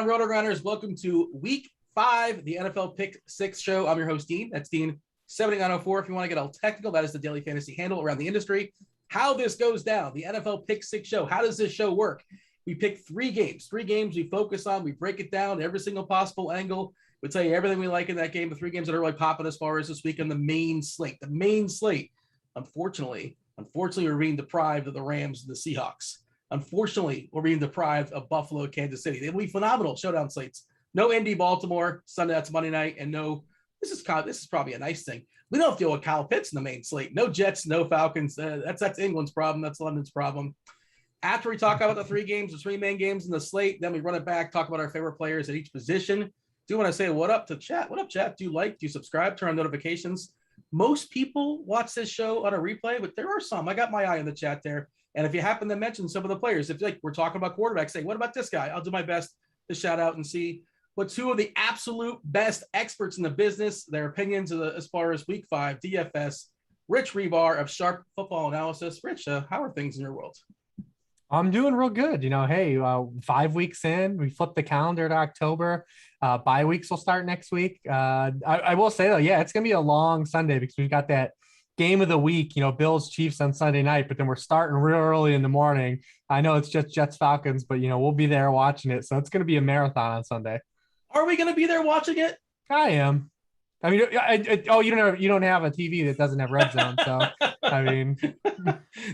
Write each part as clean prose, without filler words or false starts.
Rotogrinders, welcome to week 5, the NFL Pick 6 show. I'm your host, Dean. That's Dean7904. If you want to get all technical, that is the daily fantasy handle around the industry. How this goes down, the NFL Pick 6 show. How does this show work? We pick 3 games. 3 games we focus on. We break it down every single possible angle. We tell you everything we like in that game. The 3 games that are really popping as far as this week on the main slate. The main slate, unfortunately, we're being deprived of the Rams and the Seahawks. Unfortunately, we're being deprived of Buffalo, Kansas City. They will be phenomenal showdown slates. No Indy, Baltimore, Sunday, that's Monday night. And no, this is probably a nice thing. We don't have to deal with Kyle Pitts in the main slate. No Jets, no Falcons. That's England's problem. That's London's problem. After we talk about the 3 games, the 3 main games in the slate, then we run it back, talk about our favorite players at each position. Do want to say what up to chat. What up, chat? Do you subscribe? Turn on notifications. Most people watch this show on a replay, but there are some. I got my eye on the chat there. And if you happen to mention some of the players, if like we're talking about quarterbacks, say, what about this guy? I'll do my best to shout out and see what 2 of the absolute best experts in the business, their opinions as far as week 5, DFS, Rich Hribar of Sharp Football Analysis. Rich, how are things in your world? I'm doing real good. 5 weeks in, we flipped the calendar to October. Bye weeks will start next week. I will say though, yeah, it's going to be a long Sunday because we've got that game of the week, Bills Chiefs on Sunday night, but then we're starting real early in the morning. I know it's just Jets Falcons, but we'll be there watching it. So it's going to be a marathon on Sunday. Are we going to be there watching it? I am. I mean, you don't have a TV that doesn't have Red Zone, so I mean,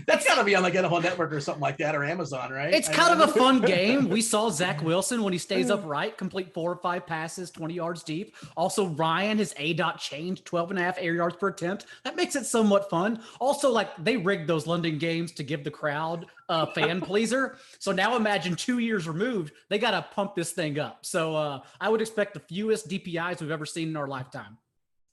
that's got to be on like NFL Network or something like that, or Amazon, right? It's kind of a fun game. We saw Zach Wilson when he stays upright complete 4 or 5 passes, 20 yards deep. Also, Ryan, his A.dot changed 12.5 air yards per attempt. That makes it somewhat fun. Also, like they rigged those London games to give the crowd a fan pleaser. So now imagine 2 years removed, they got to pump this thing up. So I would expect the fewest DPIs we've ever seen in our lifetime.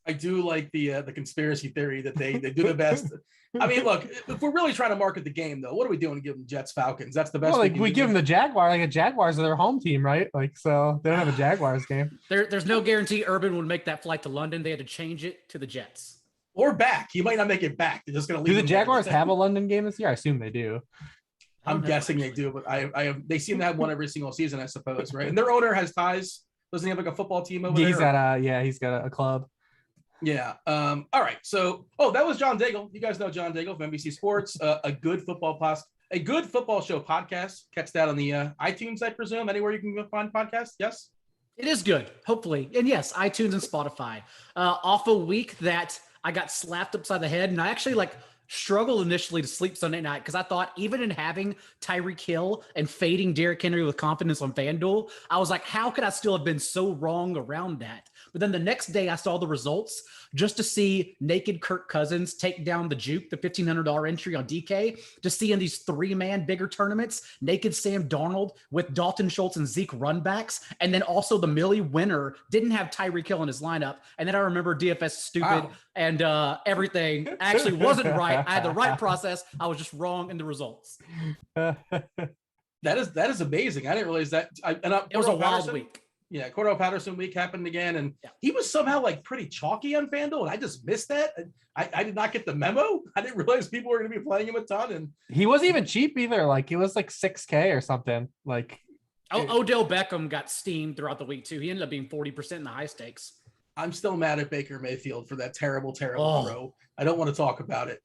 I do like the conspiracy theory that they do the best. I mean, look, if we're really trying to market the game, though, what are we doing to give them Jets Falcons? That's the best. Well, we give them the Jaguars. Like, the Jaguars are their home team, right? Like, so they don't have a Jaguars game. There's no guarantee Urban would make that flight to London. They had to change it to the Jets. Or back. He might not make it back. They're just going to leave. Do the Jaguars have a London game this year? I assume they do. I'm guessing they do, but they seem to have one every single season, I suppose, right? And their owner has ties. Doesn't he have like a football team over there? He's got a club. Yeah. All right. So, that was John Daigle. You guys know John Daigle from NBC Sports. A good football show podcast. Catch that on the iTunes, I presume. Anywhere you can find podcasts. Yes. It is good, hopefully, and yes, iTunes and Spotify. Off a week that I got slapped upside the head, and I actually struggled initially to sleep Sunday night because I thought even in having Tyreek Hill and fading Derrick Henry with confidence on FanDuel, I was like, how could I still have been so wrong around that? But then the next day I saw the results just to see naked Kirk Cousins take down the Juke, the $1,500 entry on DK, to see in these 3-man bigger tournaments, naked Sam Darnold with Dalton Schultz and Zeke run backs. And then also the Millie winner didn't have Tyreek Hill in his lineup. And then I remember DFS stupid and everything actually wasn't right. I had the right process. I was just wrong in the results. That is amazing. I didn't realize that. It was a wild week. Yeah, Cordell Patterson week happened again, and he was somehow pretty chalky on FanDuel, and I just missed that. I did not get the memo. I didn't realize people were going to be playing him a ton, and he wasn't even cheap either. Like, it was $6K or something. Odell Beckham got steamed throughout the week too. He ended up being 40% in the high stakes. I'm still mad at Baker Mayfield for that terrible throw. I don't want to talk about it.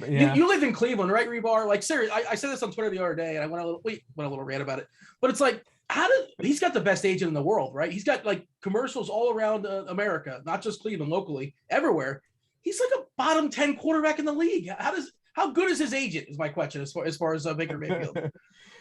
You live in Cleveland, right, Hribar? Like, seriously, I said this on Twitter the other day, and I went a little rant about it. But it's like, he's got the best agent in the world, right? He's got commercials all around America, not just Cleveland, locally, everywhere. He's like a bottom 10 quarterback in the league. How How good is his agent is my question as far as Baker Mayfield.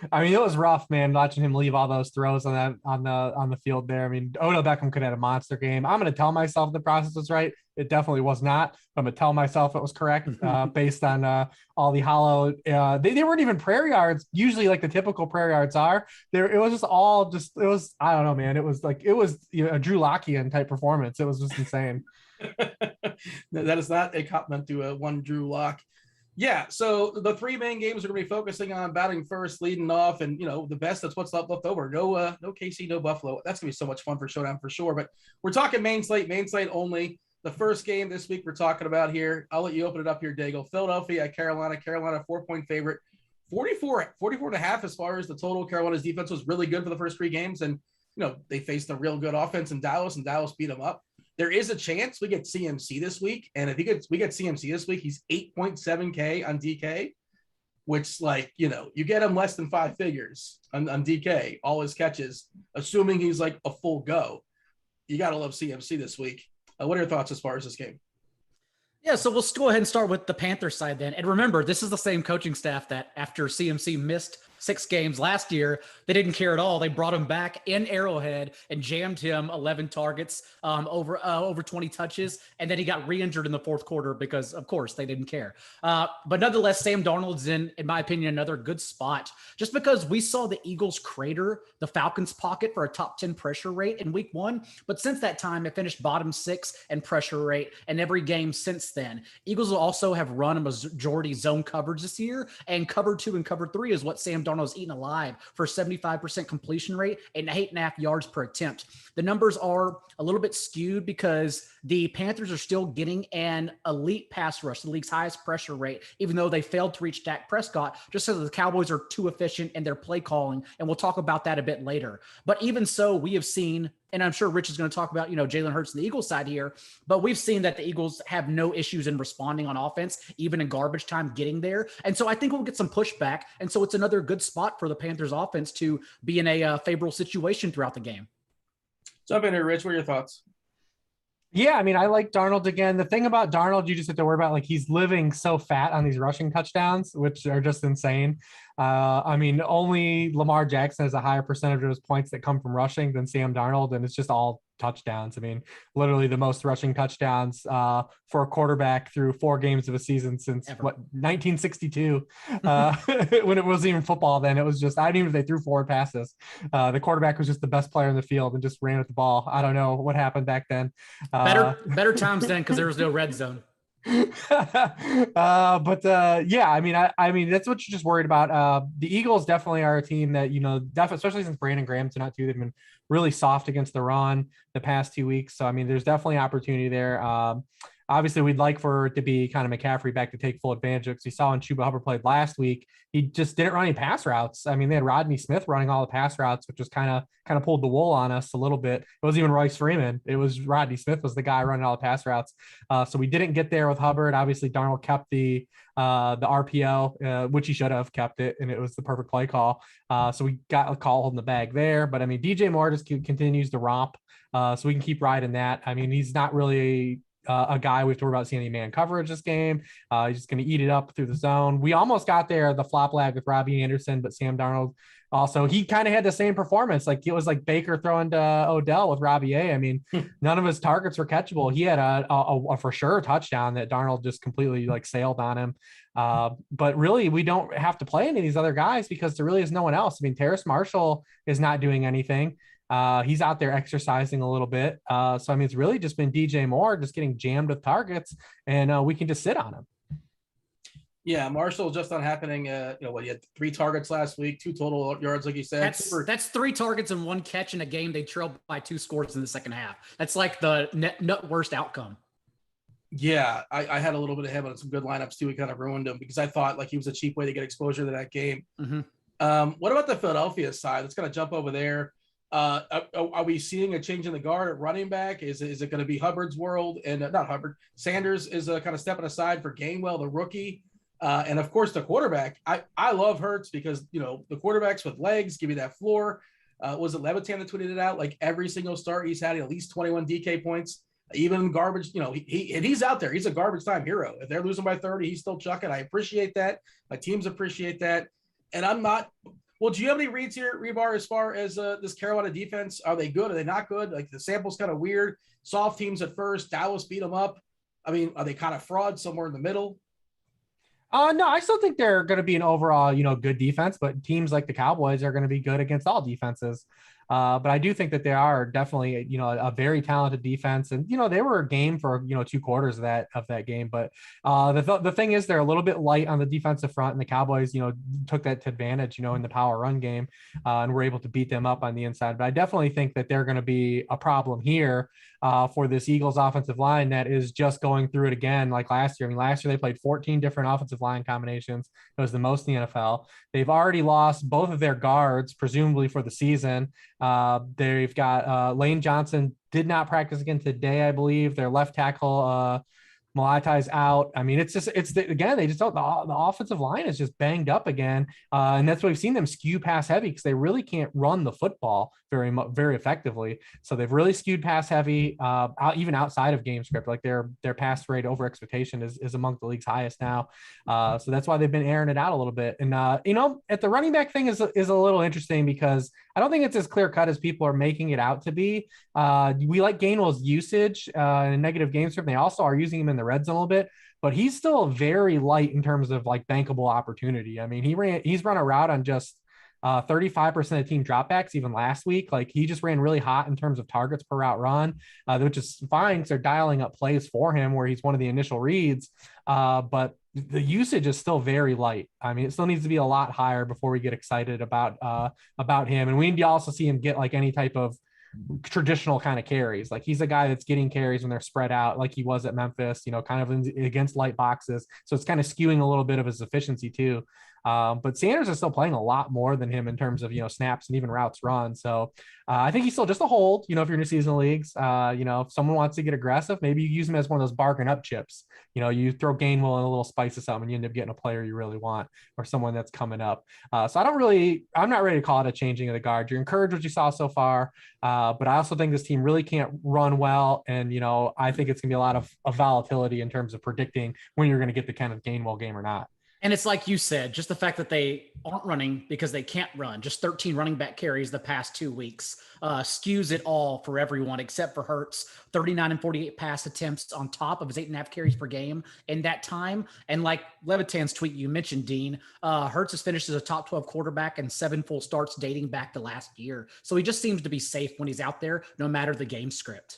I mean, it was rough, man, watching him leave all those throws on the field there. I mean, Odell Beckham could have had a monster game. I'm going to tell myself the process was right. It definitely was not. I'm going to tell myself it was correct based on all the hollow. They weren't even prayer yards, usually like the typical prayer yards are. It was I don't know, man. It was a Drew Lockian type performance. It was just insane. That is not a compliment to one Drew Lock. Yeah, so the three main games are going to be focusing on batting first, leading off, and the best. That's what's left over. No KC, no Buffalo. That's going to be so much fun for Showdown for sure. But we're talking main slate only. The first game this week we're talking about here. I'll let you open it up here, Daigle. Philadelphia at Carolina. Carolina 4-point favorite. 44 and a half as far as the total. Carolina's defense was really good for the first three games, and they faced a real good offense in Dallas, and Dallas beat them up. There is a chance we get CMC this week. And if we get CMC this week, he's 8.7K on DK, which you get him less than 5 figures on DK, all his catches, assuming he's like a full go. You got to love CMC this week. What are your thoughts as far as this game? Yeah, so we'll go ahead and start with the Panthers side then. And remember, this is the same coaching staff that after CMC missed 6 games last year, they didn't care at all. They brought him back in Arrowhead and jammed him 11 targets, over 20 touches, and then he got re-injured in the fourth quarter because, of course, they didn't care. But nonetheless, Sam Darnold's in my opinion, another good spot, just because we saw the Eagles crater the Falcons' pocket for a top 10 pressure rate in week 1. But since that time, it finished bottom 6 in pressure rate in every game since then. Eagles will also have run a majority zone coverage this year, and cover 2 and cover 3 is what Sam Darnold's eaten alive for 75% completion rate and 8.5 yards per attempt. The numbers are a little bit skewed because the Panthers are still getting an elite pass rush, the league's highest pressure rate, even though they failed to reach Dak Prescott, just so the Cowboys are too efficient in their play calling. And we'll talk about that a bit later. But even so, we have seen, and I'm sure Rich is going to talk about, Jalen Hurts and the Eagles side here, but we've seen that the Eagles have no issues in responding on offense, even in garbage time getting there. And so I think we'll get some pushback. And so it's another good spot for the Panthers offense to be in a favorable situation throughout the game. Jump in here, Rich. What are your thoughts? Yeah, I mean, I like Darnold again. The thing about Darnold, you just have to worry about, he's living so fat on these rushing touchdowns, which are just insane. I mean, only Lamar Jackson has a higher percentage of his points that come from rushing than Sam Darnold, and it's just all touchdowns. I mean, literally the most rushing touchdowns for a quarterback through 4 games of a season since 1962, when it wasn't even football. Then it was just, I don't even know if they threw forward passes. The quarterback was just the best player in the field and just ran with the ball. I don't know what happened back then. Better times then, because there was no red zone. Yeah, I mean, that's what you're just worried about. The Eagles definitely are a team that, definitely, especially since Brandon Graham's not too, they've been really soft against the run the past 2 weeks. So, I mean, there's definitely opportunity there. Obviously, we'd like for it to be kind of McCaffrey back to take full advantage of it, because you saw when Chuba Hubbard played last week, he just didn't run any pass routes. I mean, they had Rodney Smith running all the pass routes, which just kind of pulled the wool on us a little bit. It wasn't even Royce Freeman. It was Rodney Smith was the guy running all the pass routes. So we didn't get there with Hubbard. Obviously, Darnold kept the RPO, which he should have kept it, and it was the perfect play call. So we got a call holding the bag there. But, I mean, DJ Moore just continues to romp, so we can keep riding that. I mean, he's not really a guy we have to worry about seeing any man coverage this game. He's just going to eat it up through the zone. We almost got there, the flop lag with Robbie Anderson, but Sam Darnold also, he kind of had the same performance. It was like Baker throwing to Odell with Robbie A. I mean, none of his targets were catchable. He had a for sure touchdown that Darnold just completely sailed on him. But really, we don't have to play any of these other guys because there really is no one else. I mean, Terrace Marshall is not doing anything. He's out there exercising a little bit. So, I mean, it's really just been DJ Moore just getting jammed with targets, and we can just sit on him. Yeah, Marshall just not happening. He had 3 targets last week, 2 total yards, like you said. That's 3 targets and 1 catch in a game. They trailed by 2 scores in the second half. That's like the net worst outcome. Yeah, I had a little bit of him on some good lineups too. We kind of ruined him because I thought he was a cheap way to get exposure to that game. Mm-hmm. What about the Philadelphia side? Let's kind of jump over there. Are we seeing a change in the guard at running back? Is it going to be Hubbard's world? And not Hubbard. Sanders is kind of stepping aside for Gainwell, the rookie. And of course the quarterback. I love Hurts because, the quarterbacks with legs give you that floor. Was it Levitan that tweeted it out? Every single start he's had at least 21 DK points. even garbage, he's out there. He's a garbage time hero. If they're losing by 30, he's still chucking. I appreciate that. My teams appreciate that. And I'm not. Well, do you have any reads here, Hribar, as far as this Carolina defense? Are they good? Are they not good? Like the sample's kind of weird. Soft teams at first. Dallas beat them up. I mean, are they kind of frauds somewhere in the middle? No, I still think they're going to be an overall, good defense, but teams like the Cowboys are going to be good against all defenses. But I do think that they are definitely, a very talented defense, and they were a game for 2 quarters of that game. But the thing is, they're a little bit light on the defensive front, and the Cowboys, took that to advantage, in the power run game, and were able to beat them up on the inside. But I definitely think that they're going to be a problem here for this Eagles offensive line that is just going through it again, like last year. I mean, last year they played 14 different offensive line combinations. It was the most in the NFL. They've already lost both of their guards, presumably for the season. They've got Lane Johnson did not practice again today, I believe. Their left tackle, Malatai's out. I mean, again, they just don't, the offensive line is just banged up again. And that's why we've seen them skew pass heavy, because they really can't run the football very effectively. So they've really skewed pass heavy, even outside of game script. Like their pass rate over expectation is among the league's highest now. So that's why they've been airing it out a little bit. And, at the running back thing is a little interesting, because I don't think it's as clear cut as people are making it out to be. We like Gainwell's usage in negative game script. They also are using him in the red zone a little bit, but he's still very light in terms of like bankable opportunity. I mean, he's run a route on just 35% of team dropbacks even last week. Like he just ran really hot in terms of targets per route run, which is fine because they're dialing up plays for him where he's one of the initial reads. But the usage is still very light. I mean, it still needs to be a lot higher before we get excited about him. And we need to also see him get like any type of traditional kind of carries. Like he's a guy that's getting carries when they're spread out, like he was at Memphis, kind of against light boxes. So it's kind of skewing a little bit of his efficiency too. But Sanders is still playing a lot more than him in terms of, snaps and even routes run. So I think he's still just a hold, if you're in a seasonal leagues, if someone wants to get aggressive, maybe you use him as one of those bargain up chips. You throw Gainwell and a little spice of something and you end up getting a player you really want or someone that's coming up. So I'm not ready to call it a changing of the guard. You're encouraged what you saw so far. But I also think this team really can't run well. And, I think it's gonna be a lot of volatility in terms of predicting when you're going to get the kind of Gainwell game or not. And it's like you said, just the fact that they aren't running because they can't run, just 13 running back carries the past 2 weeks, skews it all for everyone except for Hurts, 39 and 48 pass attempts on top of his 8.5 carries per game in that time. And like Levitan's tweet you mentioned, Dean, Hurts has finished as a top 12 quarterback in 7 full starts dating back to last year. So he just seems to be safe when he's out there, no matter the game script.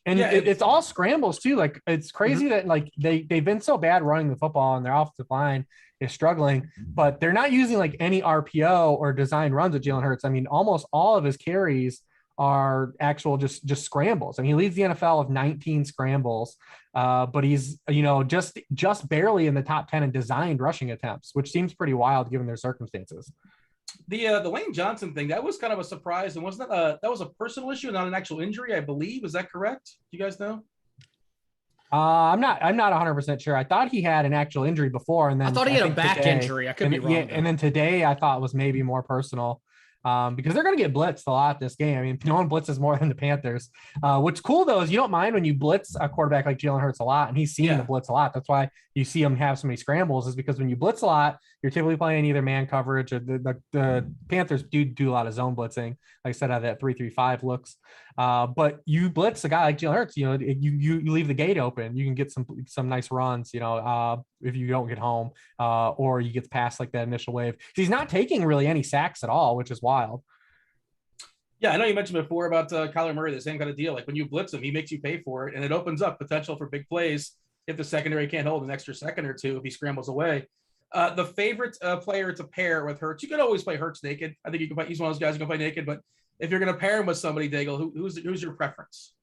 And it's all scrambles too. Like it's crazy that like they've been so bad running the football and their offensive line is struggling, but they're not using like any RPO or design runs with Jalen Hurts. I mean, almost all of his carries are actual just scrambles. I mean, he leads the NFL with 19 scrambles, but he's just barely in the top 10 in designed rushing attempts, which seems pretty wild given their circumstances. The Lane Johnson thing, that was kind of a surprise. And wasn't that was a personal issue, not an actual injury, I believe. Is that correct? Do you guys know? I'm not 100% sure. I thought he had an actual injury before, and then I thought he had a back injury. I could be wrong. Yeah, and then today I thought was maybe more personal. Because they're going to get blitzed a lot this game. I mean, no one blitzes more than the Panthers. What's cool, though, is you don't mind when you blitz a quarterback like Jalen Hurts a lot, and he's seeing the blitz a lot. That's why you see him have so many scrambles, is because when you blitz a lot, you're typically playing either man coverage or the Panthers do a lot of zone blitzing, like I said, out of that 3-3-5 looks. But you blitz a guy like Jalen Hurts, you leave the gate open. You can get some nice runs, if you don't get home, or you get past like that initial wave. He's not taking really any sacks at all, which is wild. Yeah, I know you mentioned before about Kyler Murray, the same kind of deal. Like when you blitz him, he makes you pay for it, and it opens up potential for big plays if the secondary can't hold an extra second or two if he scrambles away. The favorite player to pair with Hurts, you can always play Hurts naked. I think you can play, he's one of those guys who can play naked, but if you're going to pair him with somebody, Daigle, who's your preference?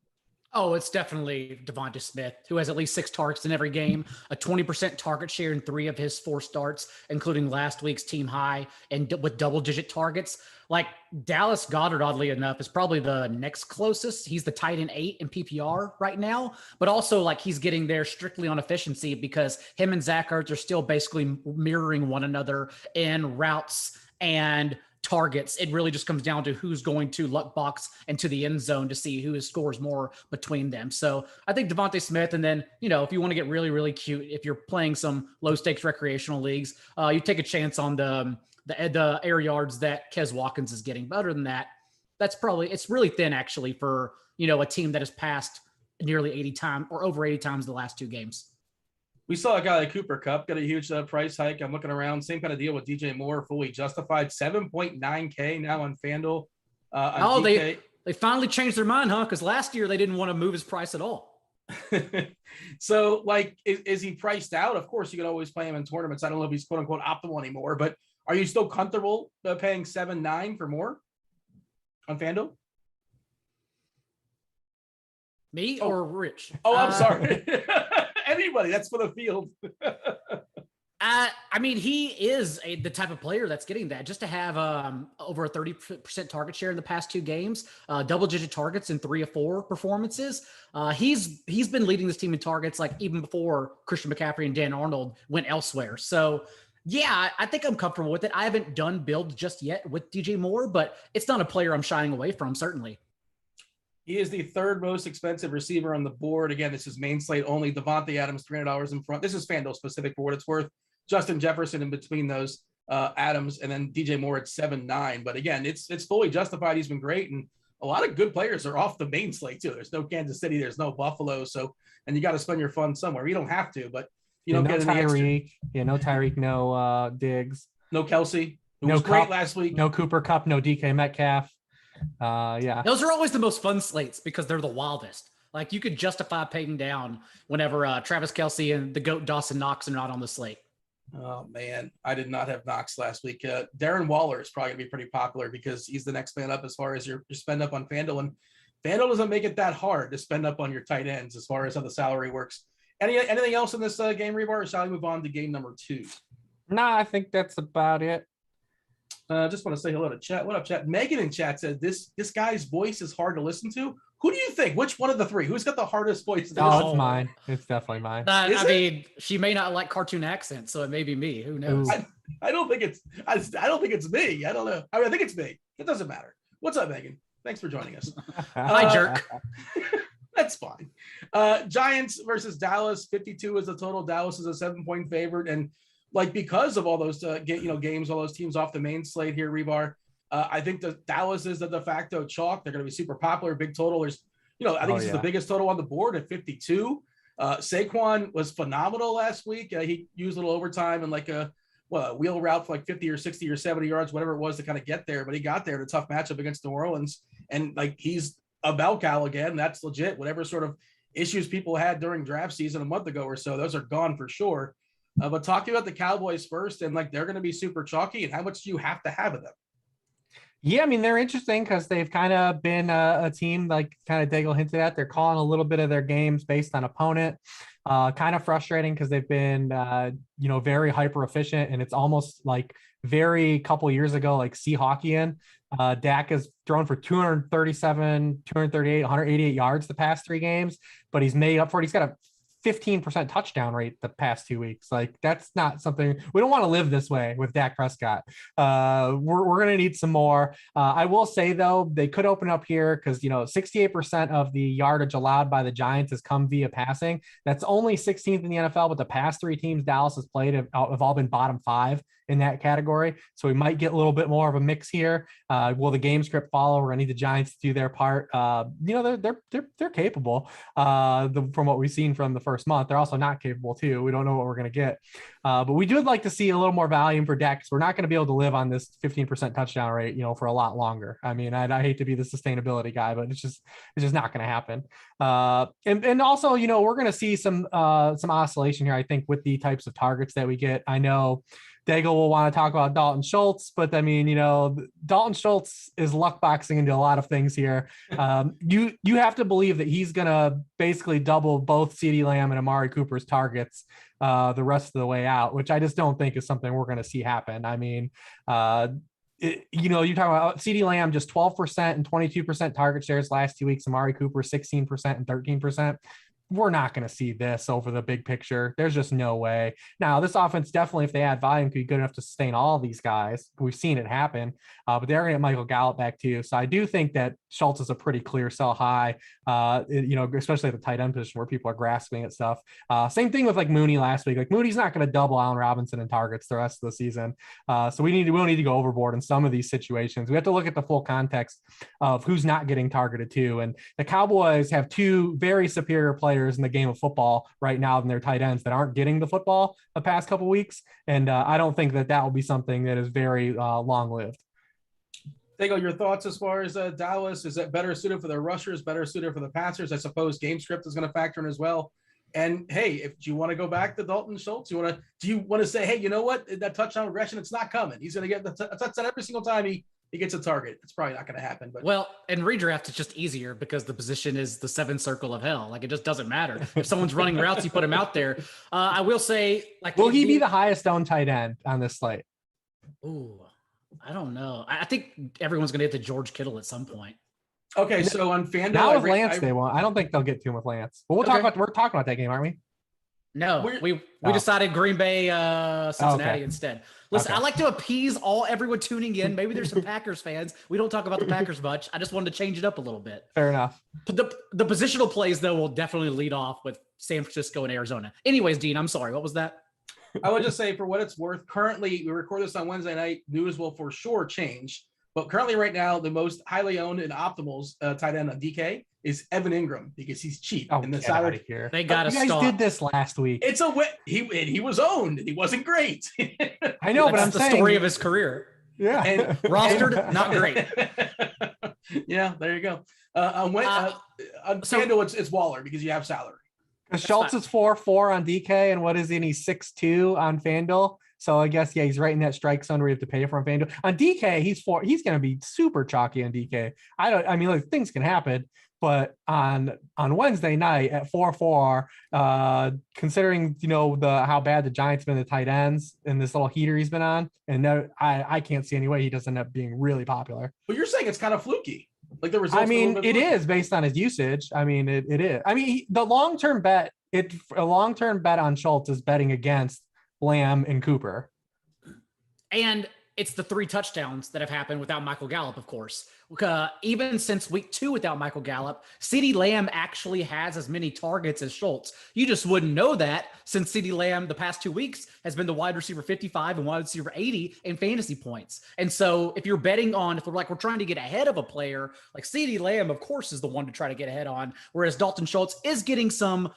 Oh, it's definitely Devonta Smith, who has at least 6 targets in every game, a 20% target share in 3 of his 4 starts, including last week's team high, and with double-digit targets. Like Dallas Goedert, oddly enough, is probably the next closest. He's the tight end 8 in PPR right now, but also like he's getting there strictly on efficiency because him and Zach Ertz are still basically mirroring one another in routes and targets. It really just comes down to who's going to luck box and to the end zone to see who scores more between them. So I think Devonta Smith, and then, if you want to get really, really cute, if you're playing some low stakes recreational leagues, you take a chance on the air yards that Kez Watkins is getting. But other than that, it's really thin actually for, a team that has passed nearly 80 times or over 80 times the last 2 games. We saw a guy like Cooper Kupp get a huge price hike. I'm looking around, same kind of deal with DJ Moore, fully justified, 7.9K now on FanDuel. They finally changed their mind, huh? Because last year they didn't want to move his price at all. So, is he priced out? Of course, you can always play him in tournaments. I don't know if he's quote unquote optimal anymore, but are you still comfortable paying 7.9 for Moore on FanDuel? Me or Rich? Oh, I'm sorry. Anybody, that's for the field. I mean, he is the type of player that's getting that. Just to have over a 30% target share in the past 2 games, double-digit targets in 3 of 4 performances. He's been leading this team in targets even before Christian McCaffrey and Dan Arnold went elsewhere. So, yeah, I think I'm comfortable with it. I haven't done build just yet with DJ Moore, but it's not a player I'm shying away from, certainly. He is the 3rd most expensive receiver on the board. Again, this is main slate only. Devontae Adams, $300 in front. This is FanDuel specific for what it's worth. Justin Jefferson in between those, Adams, and then DJ Moore at 7.9. But again, it's fully justified. He's been great, and a lot of good players are off the main slate too. There's no Kansas City, there's no Buffalo, and you got to spend your funds somewhere. You don't have to, but you don't get any extra. No Tyreek, no Diggs, no Kelsey. Who was great last week. No Cooper Kupp, no DK Metcalf. Those are always the most fun slates because they're the wildest. You could justify paying down whenever Travis Kelce and the GOAT Dawson Knox are not on the slate. Oh man, I did not have Knox last week. Darren Waller is probably gonna be pretty popular because he's the next man up as far as your spend up on FanDuel, and FanDuel doesn't make it that hard to spend up on your tight ends as far as how the salary works. Anything else in this game, Hribar, or shall we move on to game number 2? No, I think that's about it. Just want to say hello to chat. What up, chat? Megan in chat said this guy's voice is hard to listen to. Who do you think? Which one of the 3? Who's got the hardest voice? Oh, it's mine. It's definitely mine. I mean, she may not like cartoon accents, so it may be me. Who knows? I don't think it's. I don't think it's me. I don't know. I think it's me. It doesn't matter. What's up, Megan? Thanks for joining us. Hi, jerk. That's fine. Giants versus Dallas. 52 is the total. Dallas is a 7-point favorite, and because of all those games, all those teams off the main slate here, Hribar. I think the Dallas is the de facto chalk. They're going to be super popular, big total. There's, I think this is the biggest total on the board at 52. Saquon was phenomenal last week. He used a little overtime and a wheel route for 50 or 60 or 70 yards, whatever it was to kind of get there. But he got there in a tough matchup against New Orleans. And he's a bell cow again. That's legit. Whatever sort of issues people had during draft season a month ago or so, those are gone for sure. But talk to you about the Cowboys first, and they're going to be super chalky. And how much do you have to have of them? Yeah, I mean, they're interesting because they've kind of been a team kind of Daigle hinted at. They're calling a little bit of their games based on opponent. Kind of frustrating because they've been, very hyper efficient, and it's almost very couple years ago, Seahawkian. Dak has thrown for 237, 238, 188 yards the past 3 games, but he's made up for it. He's got a 15% touchdown rate the past 2 weeks. That's not something we don't want to live this way with Dak Prescott. We're going to need some more. I will say though, they could open up here because, 68% of the yardage allowed by the Giants has come via passing. That's only 16th in the NFL, but the past 3 teams Dallas has played have all been bottom 5 in that category. So we might get a little bit more of a mix here. Will the game script follow? We're going to need the Giants to do their part. They're capable from what we've seen from the first month. They're also not capable too. We don't know what we're going to get. But we would like to see a little more volume for Dak because we're not going to be able to live on this 15% touchdown rate, for a lot longer. I mean, I hate to be the sustainability guy, but it's just not going to happen. And also, we're going to see some oscillation here, I think, with the types of targets that we get. I know Daigle will want to talk about Dalton Schultz, but I mean, Dalton Schultz is luck boxing into a lot of things here. You have to believe that he's going to basically double both CeeDee Lamb and Amari Cooper's targets the rest of the way out, which I just don't think is something we're going to see happen. I mean, you're talking about CeeDee Lamb, just 12% and 22% target shares last 2 weeks. Amari Cooper, 16% and 13%. we're not going to see this over the big picture. There's just no way. Now, this offense definitely, if they add volume, could be good enough to sustain all of these guys. We've seen it happen, but they're going to get Michael Gallup back too. So I do think that Schultz is a pretty clear sell high, especially at the tight end position where people are grasping at stuff. Same thing with like Mooney last week. Like Mooney's not going to double Allen Robinson in targets the rest of the season. So we don't need to go overboard in some of these situations. We have to look at the full context of who's not getting targeted too. And the Cowboys have two very superior players in the game of football right now than their tight ends that aren't getting the football the past couple of weeks. And I don't think that will be something that is very long-lived. Daigle, your thoughts as far as Dallas? Is it better suited for the rushers, better suited for the passers? I suppose game script is going to factor in as well. And hey, if you want to go back to Dalton Schultz, do you want to say, hey, you know what? That touchdown regression, it's not coming. He's going to get the touchdown every single time he gets a target. It's probably not going to happen. But well, in redraft, it's just easier because the position is the 7th circle of hell. Like it just doesn't matter. If someone's running routes, you put him out there. I will say, like, will he be the highest owned tight end on this slate? Ooh, I don't know. I think everyone's going to get to George Kittle at some point. Okay, so on FanDuel, now with Lance, they won't. I don't think they'll get to him with Lance. But we're talking about that game, aren't we? No, we decided Green Bay, Cincinnati instead. Listen, I like to appease everyone tuning in. Maybe there's some Packers fans. We don't talk about the Packers much. I just wanted to change it up a little bit. Fair enough. The positional plays, though, will definitely lead off with San Francisco and Arizona. Anyways, Dean, I'm sorry. What was that? I would just say, for what it's worth, currently, we record this on Wednesday night. News will for sure change. But currently, right now, the most highly owned and optimals tight end on DK is Evan Ingram because he's cheap. In the salary here. They got to stop. You guys did this last week. It's a he was owned. He wasn't great. I know, but I'm the saying story of his career. Yeah, and rostered, not great. Yeah, there you go. On FanDuel, it's Waller because you have salary. Schultz is 4.4 on DK, and what is he? He's 6.2 on FanDuel. So I guess, yeah, he's right in that strike zone where you have to pay for him. FanDuel. On DK, he's going to be super chalky on DK. Things can happen, but on Wednesday night at 4.4, considering, how bad the Giants been the tight ends and this little heater he's been on, and I can't see any way he doesn't end up being really popular. But you're saying it's kind of fluky. Like the results. It is based on his usage. It is. The long-term bet, a long-term bet on Schultz is betting against Lamb and Cooper. And it's the 3 touchdowns that have happened without Michael Gallup, of course. Even since week 2 without Michael Gallup, CeeDee Lamb actually has as many targets as Schultz. You just wouldn't know that since CeeDee Lamb the past 2 weeks has been the wide receiver 55 and wide receiver 80 in fantasy points. And so if you're betting on, if we're trying to get ahead of a player, like CeeDee Lamb, of course, is the one to try to get ahead on, whereas Dalton Schultz is getting some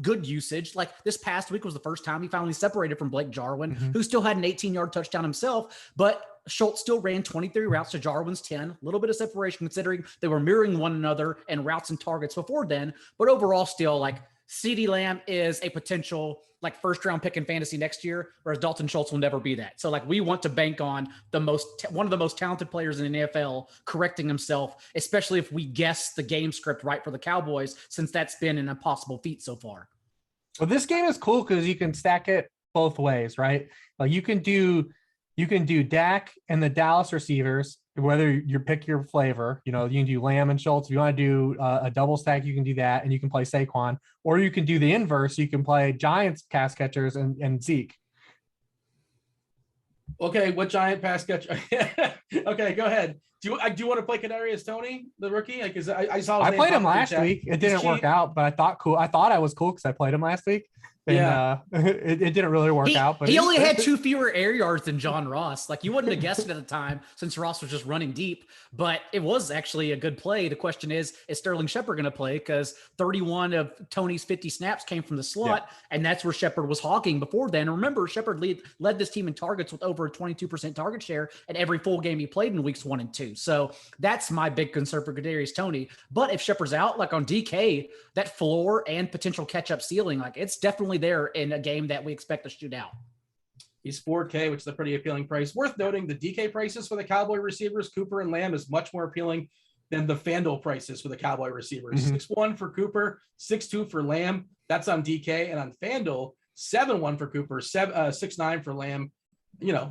good usage. Like this past week was the first time he finally separated from Blake Jarwin, who still had an 18-yard touchdown himself, but Schultz still ran 23 routes to Jarwin's 10, a little bit of separation considering they were mirroring one another and routes and targets before then. But overall, still, like, CeeDee Lamb is a potential first round pick in fantasy next year, whereas Dalton Schultz will never be that. So we want to bank on one of the most talented players in the NFL correcting himself, especially if we guess the game script right for the Cowboys, since that's been an impossible feat so far. Well, this game is cool because you can stack it both ways, right? Like you can do Dak and the Dallas receivers, whether you pick your flavor, you can do Lamb and Schultz. If you want to do a double stack, you can do that, and you can play Saquon, or you can do the inverse. You can play Giants pass catchers and Zeke. Okay, what Giant pass catcher? Okay, go ahead. Do you want to play Kadarius Toney, the rookie? Because I saw. I played him last week. It didn't work out, but I thought I was cool because I played him last week. And, it didn't really work out. But he only had 2 fewer air yards than John Ross. You wouldn't have guessed it at the time since Ross was just running deep, but it was actually a good play. The question is Sterling Shepard going to play? Because 31 of Tony's 50 snaps came from the slot, and that's where Shepard was hawking before then. And remember, Shepard led this team in targets with over a 22% target share at every full game he played in weeks 1 and 2. So that's my big concern for Kadarius Toney. But if Shepard's out, on DK, that floor and potential catch-up ceiling, it's definitely there in a game that we expect to shoot out. He's $4K, which is a pretty appealing price. Worth noting, the DK prices for the Cowboy receivers, Cooper and Lamb, is much more appealing than the FanDuel prices for the Cowboy receivers. 6.1 for Cooper, 6.2 for Lamb. That's on DK. And on FanDuel, 7.1 for Cooper, 6.9 for Lamb.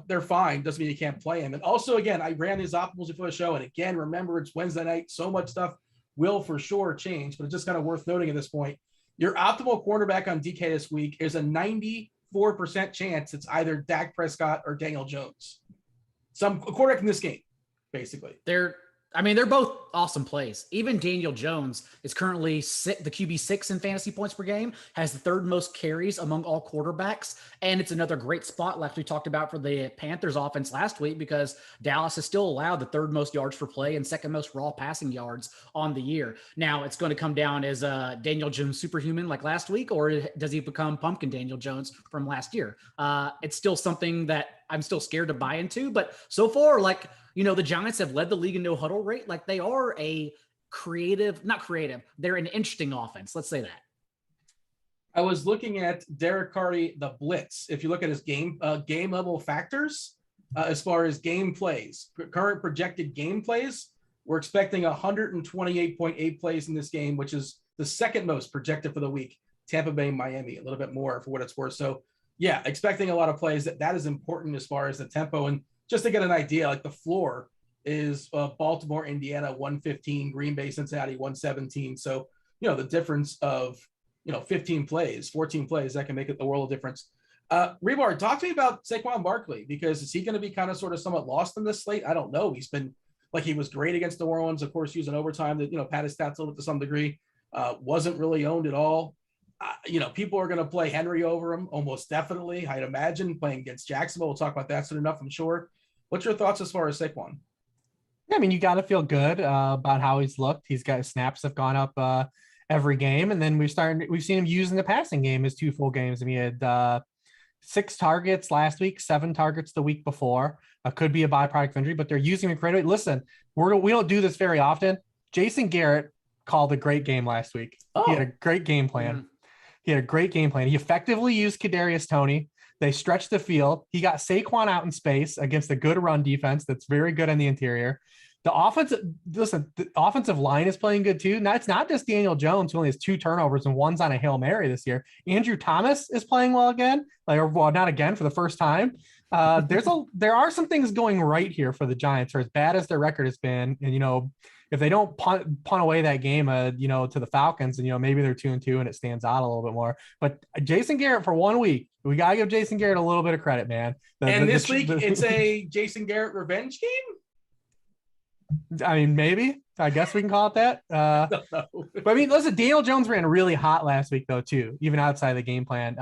They're fine. Doesn't mean you can't play him. And also, again, I ran these optimals before the show. And again, remember, it's Wednesday night. So much stuff will for sure change, but it's just kind of worth noting at this point. Your optimal quarterback on DK this week is a 94% chance it's either Dak Prescott or Daniel Jones. A quarterback in this game, basically. They're both awesome plays. Even Daniel Jones is currently the QB6 in fantasy points per game, has the third most carries among all quarterbacks. And it's another great spot, like we talked about for the Panthers offense last week, because Dallas has still allowed the third most yards per play and second most raw passing yards on the year. Now it's going to come down as Daniel Jones superhuman like last week, or does he become pumpkin Daniel Jones from last year? It's still something that I'm still scared to buy into, but so far, the Giants have led the league in no huddle rate. Like, they are they're an interesting offense. Let's say that. I was looking at Derek Carty, the blitz. If you look at his game level factors, as far as game plays, current projected game plays, we're expecting 128.8 plays in this game, which is the second most projected for the week. Tampa Bay, Miami, a little bit more for what it's worth. So yeah, expecting a lot of plays. That is important as far as the tempo. And just to get an idea, like the floor is Baltimore, Indiana, 115, Green Bay, Cincinnati, 117. So, the difference of, 15 plays, 14 plays, that can make the world of difference. Hribar, talk to me about Sequon Barkley, because is he going to be kind of sort of somewhat lost in this slate? I don't know. He's been he was great against New Orleans, of course, using overtime that, pad his stats a little bit to some degree, wasn't really owned at all. People are going to play Henry over him almost definitely. I'd imagine playing against Jacksonville. We'll talk about that soon enough, I'm sure. What's your thoughts as far as Saquon? Yeah, I mean, you got to feel good about how he's looked. He's got snaps have gone up every game, and then we've seen him use in the passing game his 2 full games. I mean, he had 6 targets last week, 7 targets the week before. Could be a byproduct of injury, but they're using him incredibly. Listen, we don't do this very often. Jason Garrett called a great game last week. Oh. He had a great game plan. Mm-hmm. He had a great game plan. He effectively used Kadarius Toney. They stretched the field. He got Saquon out in space against a good run defense that's very good on the interior. The offensive line is playing good too. Now, it's not just Daniel Jones, who only has 2 turnovers and one's on a Hail Mary this year. Andrew Thomas is playing well again, not again, for the first time. There are some things going right here for the Giants, or as bad as their record has been. And, if they don't punt away that game, to the Falcons, and, maybe they're 2-2 and it stands out a little bit more. But Jason Garrett for 1 week, we got to give Jason Garrett a little bit of credit, man. This week, it's a Jason Garrett revenge game? I mean, maybe. I guess we can call it that. But I mean, listen, Daniel Jones ran really hot last week, though, too, even outside the game plan.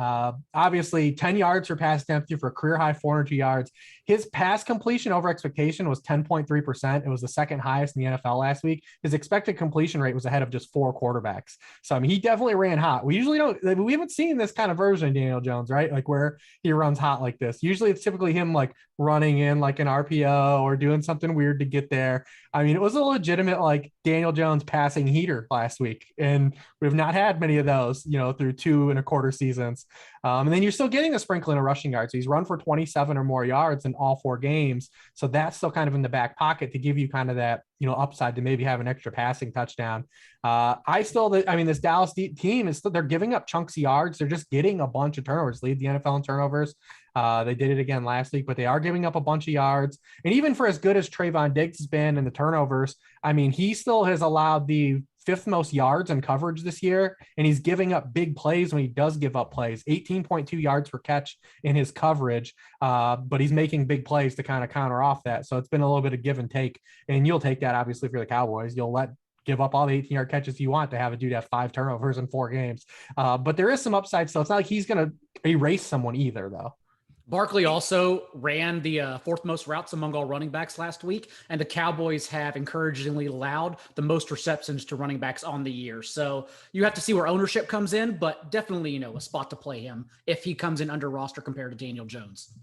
Obviously, 10 yards for pass attempt for a career high 400 yards. His pass completion over expectation was 10.3%. It was the second highest in the NFL last week. His expected completion rate was ahead of just 4 quarterbacks. So, I mean, he definitely ran hot. We haven't seen this kind of version of Daniel Jones, right? Like, where he runs hot like this. Usually it's typically him like running in like an RPO or doing something weird to get there. I mean, it was a legitimate like Daniel Jones passing heater last week, and we've not had many of those, through 2 1/4 seasons. And then you're still getting a sprinkling of rushing yards. So he's run for 27 or more yards in all 4 games. So that's still kind of in the back pocket to give you kind of that, upside to maybe have an extra passing touchdown. This Dallas team they're giving up chunks of yards. They're just getting a bunch of turnovers, lead the NFL in turnovers. They did it again last week, but they are giving up a bunch of yards. And even for as good as Trayvon Diggs has been in the turnovers, I mean, he still has allowed the 5th most yards in coverage this year, and he's giving up big plays when he does give up plays. 18.2 yards per catch in his coverage, but he's making big plays to kind of counter off that. So it's been a little bit of give and take, and you'll take that obviously for the Cowboys. You'll give up all the 18-yard catches you want to have a dude have 5 turnovers in 4 games. But there is some upside, so it's not like he's going to erase someone either, though. Barkley also ran the 4th most routes among all running backs last week, and the Cowboys have encouragingly allowed the most receptions to running backs on the year. So you have to see where ownership comes in, but definitely, a spot to play him if he comes in under roster compared to Daniel Jones.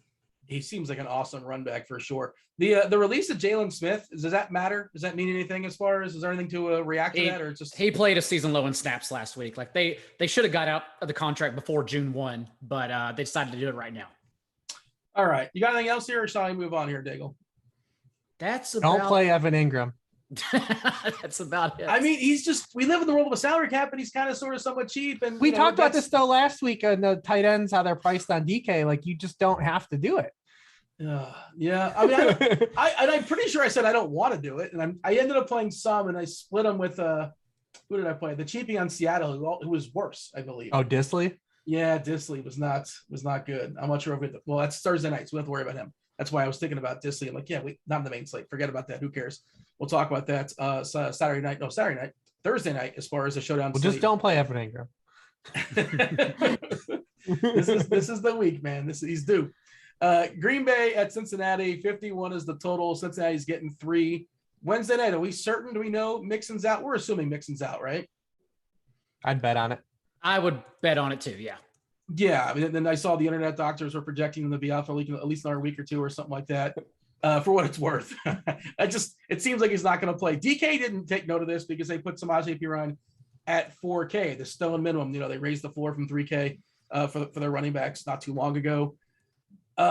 He seems like an awesome run back for sure. The release of Jalen Smith, does that matter? Does that mean anything as far as, is there anything to react to that, or just he played a season low in snaps last week? Like they should have got out of the contract before June 1, but they decided to do it right now. All right. You got anything else here, or shall I move on here, Daigle? Don't play Evan Ingram. That's about it. I mean, we live in the world of a salary cap, and he's kind of sort of somewhat cheap. And we talked about this though last week on the tight ends, how they're priced on DK. Like, you just don't have to do it. Yeah. I mean, I'm pretty sure I said I don't want to do it, and I ended up playing some, and I split them with Who did I play? The cheapie on Seattle, who was worse, I believe. Oh, Disley? Yeah, Disley was not good. I'm not sure if well, that's Thursday night, so we don't have to worry about him. That's why I was thinking about Disley. I'm like, yeah, not in the main slate. Forget about that. Who cares? We'll talk about that Thursday night, as far as the showdown. Well, just don't play Evan Ingram. This is the week, man. He's due. Green Bay at Cincinnati, 51 is the total. Cincinnati's getting 3. Wednesday night, are we certain? Do we know Mixon's out? We're assuming Mixon's out, right? I'd bet on it. I would bet on it too, yeah. Yeah, I mean, then I saw the internet doctors were projecting him to be out for at least another week or two or something like that. For what it's worth, it seems like he's not going to play. DK didn't take note of this because they put Samaje Perine at $4K, the stone minimum. They raised the floor from $3K for their running backs not too long ago.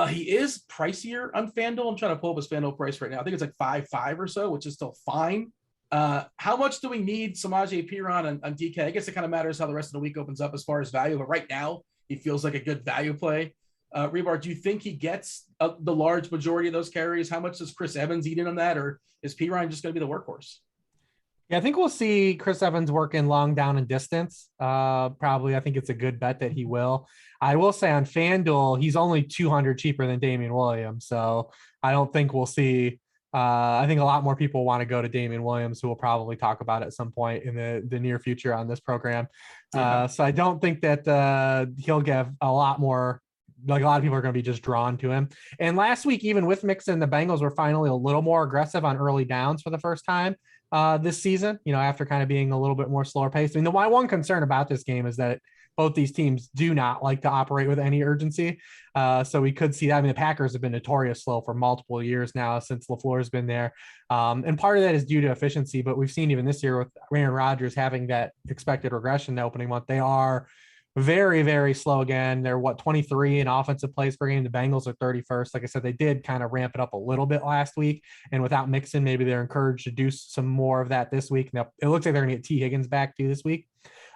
He is pricier on FanDuel. I'm trying to pull up his FanDuel price right now. I think it's like 5.5 or so, which is still fine. How much do we need Samaje Perine on DK? I guess it kind of matters how the rest of the week opens up as far as value, but right now he feels like a good value play. Hribar, do you think he gets the large majority of those carries? How much does Chris Evans eat in on that, or is Perine just going to be the workhorse? Yeah, I think we'll see Chris Evans working long down and distance. Probably, I think it's a good bet that he will. I will say on FanDuel, he's only 200 cheaper than Damian Williams. So I don't think we'll see. I think a lot more people want to go to Damian Williams, who we'll probably talk about at some point in the near future on this program. So I don't think that he'll get a lot more. Like a lot of people are going to be just drawn to him. And last week, even with Mixon, the Bengals were finally a little more aggressive on early downs for the first time this season, after kind of being a little bit more slower paced. I mean, my one concern about this game is that both these teams do not like to operate with any urgency. So we could see that. I mean, the Packers have been notorious slow for multiple years now since LaFleur has been there. And part of that is due to efficiency, but we've seen even this year with Aaron Rodgers having that expected regression the opening month, they are very, very slow again. They're 23 in offensive plays per game. The Bengals are 31st. Like I said, they did kind of ramp it up a little bit last week, and without Mixon, maybe they're encouraged to do some more of that this week. Now it looks like they're going to get T. Higgins back too this week.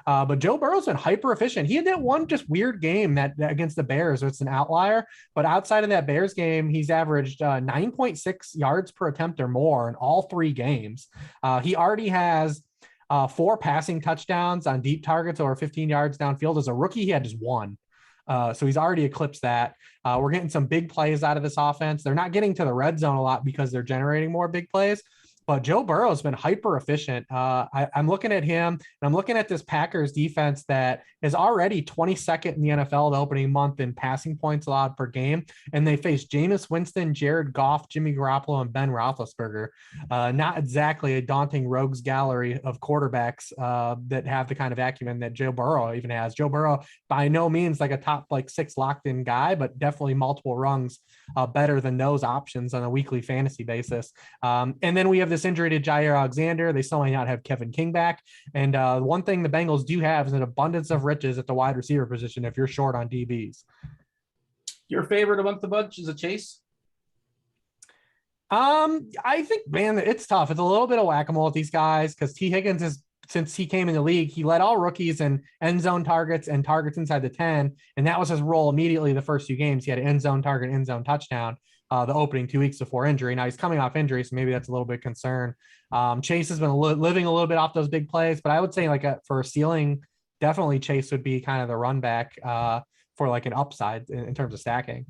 But Joe Burrow's been hyper efficient. He had that one just weird game that against the Bears, so it's an outlier. But outside of that Bears game, he's averaged 9.6 yards per attempt or more in all 3 games. He already has 4 passing touchdowns on deep targets over 15 yards downfield. As a rookie, he had just 1. So he's already eclipsed that. We're getting some big plays out of this offense. They're not getting to the red zone a lot because they're generating more big plays. But Joe Burrow has been hyper efficient. I'm looking at him, and I'm looking at this Packers defense that is already 22nd in the NFL the opening month in passing points allowed per game. And they face Jameis Winston, Jared Goff, Jimmy Garoppolo, and Ben Roethlisberger. Not exactly a daunting rogues gallery of quarterbacks that have the kind of acumen that Joe Burrow even has. Joe Burrow, by no means like a top 6 locked in guy, but definitely multiple rungs better than those options on a weekly fantasy basis. And then we have this injury to Jair Alexander. They still may not have Kevin King back. And one thing the Bengals do have is an abundance of riches at the wide receiver position if you're short on DBs. Your favorite among the bunch is a Chase? I think, man, it's tough. It's a little bit of whack-a-mole with these guys because T. Higgins is, since he came in the league, he led all rookies in end zone targets and targets inside the 10. And that was his role immediately the first 2 games. He had an end zone target, end zone touchdown the opening 2 weeks before injury. Now he's coming off injury, so maybe that's a little bit concern. Chase has been living a little bit off those big plays, but I would say for a ceiling, definitely Chase would be kind of the run back for an upside in terms of stacking.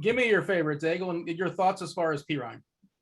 Give me your favorite, Daigle, and your thoughts as far as Perine.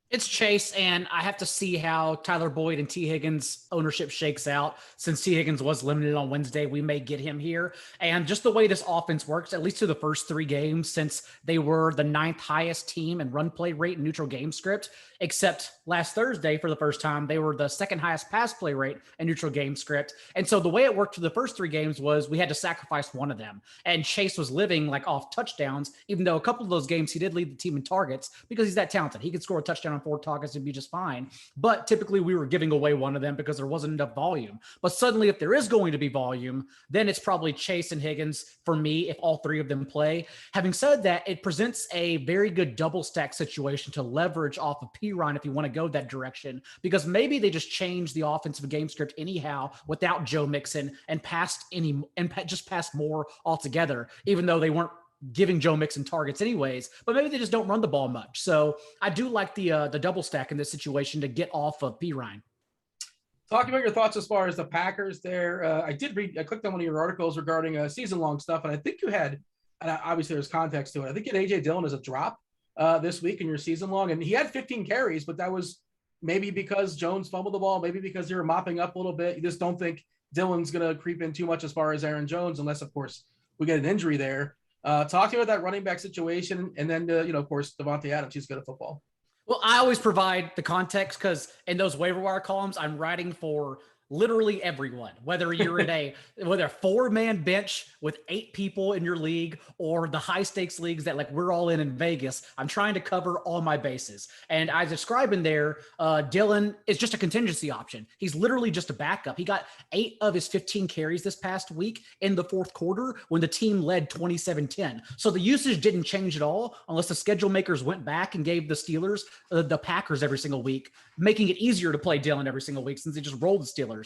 It's Chase, and I have to see how Tyler Boyd and T. Higgins ownership shakes out. Since T. Higgins was limited on Wednesday, we may get him here. And just the way this offense works, at least through the first 3 games, since they were the 9th highest team in run play rate and neutral game script, except last Thursday for the first time, they were the 2nd highest pass play rate and neutral game script. And so the way it worked for the first 3 games was we had to sacrifice one of them. And Chase was living off touchdowns, even though a couple of those games he did lead the team in targets because he's that talented. He could score a touchdown on 4 targets and be just fine. But typically we were giving away one of them because there wasn't enough volume. But suddenly, if there is going to be volume, then it's probably Chase and Higgins for me if all 3 of them play. Having said that, it presents a very good double stack situation to leverage off of Perine if you want to go that direction, because maybe they just changed the offensive game script anyhow without Joe Mixon and just passed more altogether, even though they weren't giving Joe Mixon targets anyways, but maybe they just don't run the ball much. So I do like the double stack in this situation to get off of Perine. Talk about your thoughts as far as the Packers there. I clicked on one of your articles regarding season-long stuff, and I think you had, and obviously there's context to it, I think you had A.J. Dillon as a drop this week in your season-long, and he had 15 carries, but that was maybe because Jones fumbled the ball, maybe because you were mopping up a little bit. You just don't think Dillon's going to creep in too much as far as Aaron Jones, unless, of course, we get an injury there. Talk to me about that running back situation, and then, of course, Devonta Adams, he's good at football. Well, I always provide the context because in those waiver wire columns, I'm writing for literally everyone, whether you're in a 4-man bench with 8 people in your league or the high stakes leagues that like we're all in Vegas. I'm trying to cover all my bases. And I describe in there, Dillon is just a contingency option. He's literally just a backup. He got 8 of his 15 carries this past week in the fourth quarter when the team led 27-10. So the usage didn't change at all unless the schedule makers went back and gave the Steelers the Packers every single week, making it easier to play Dillon every single week since they just rolled the Steelers.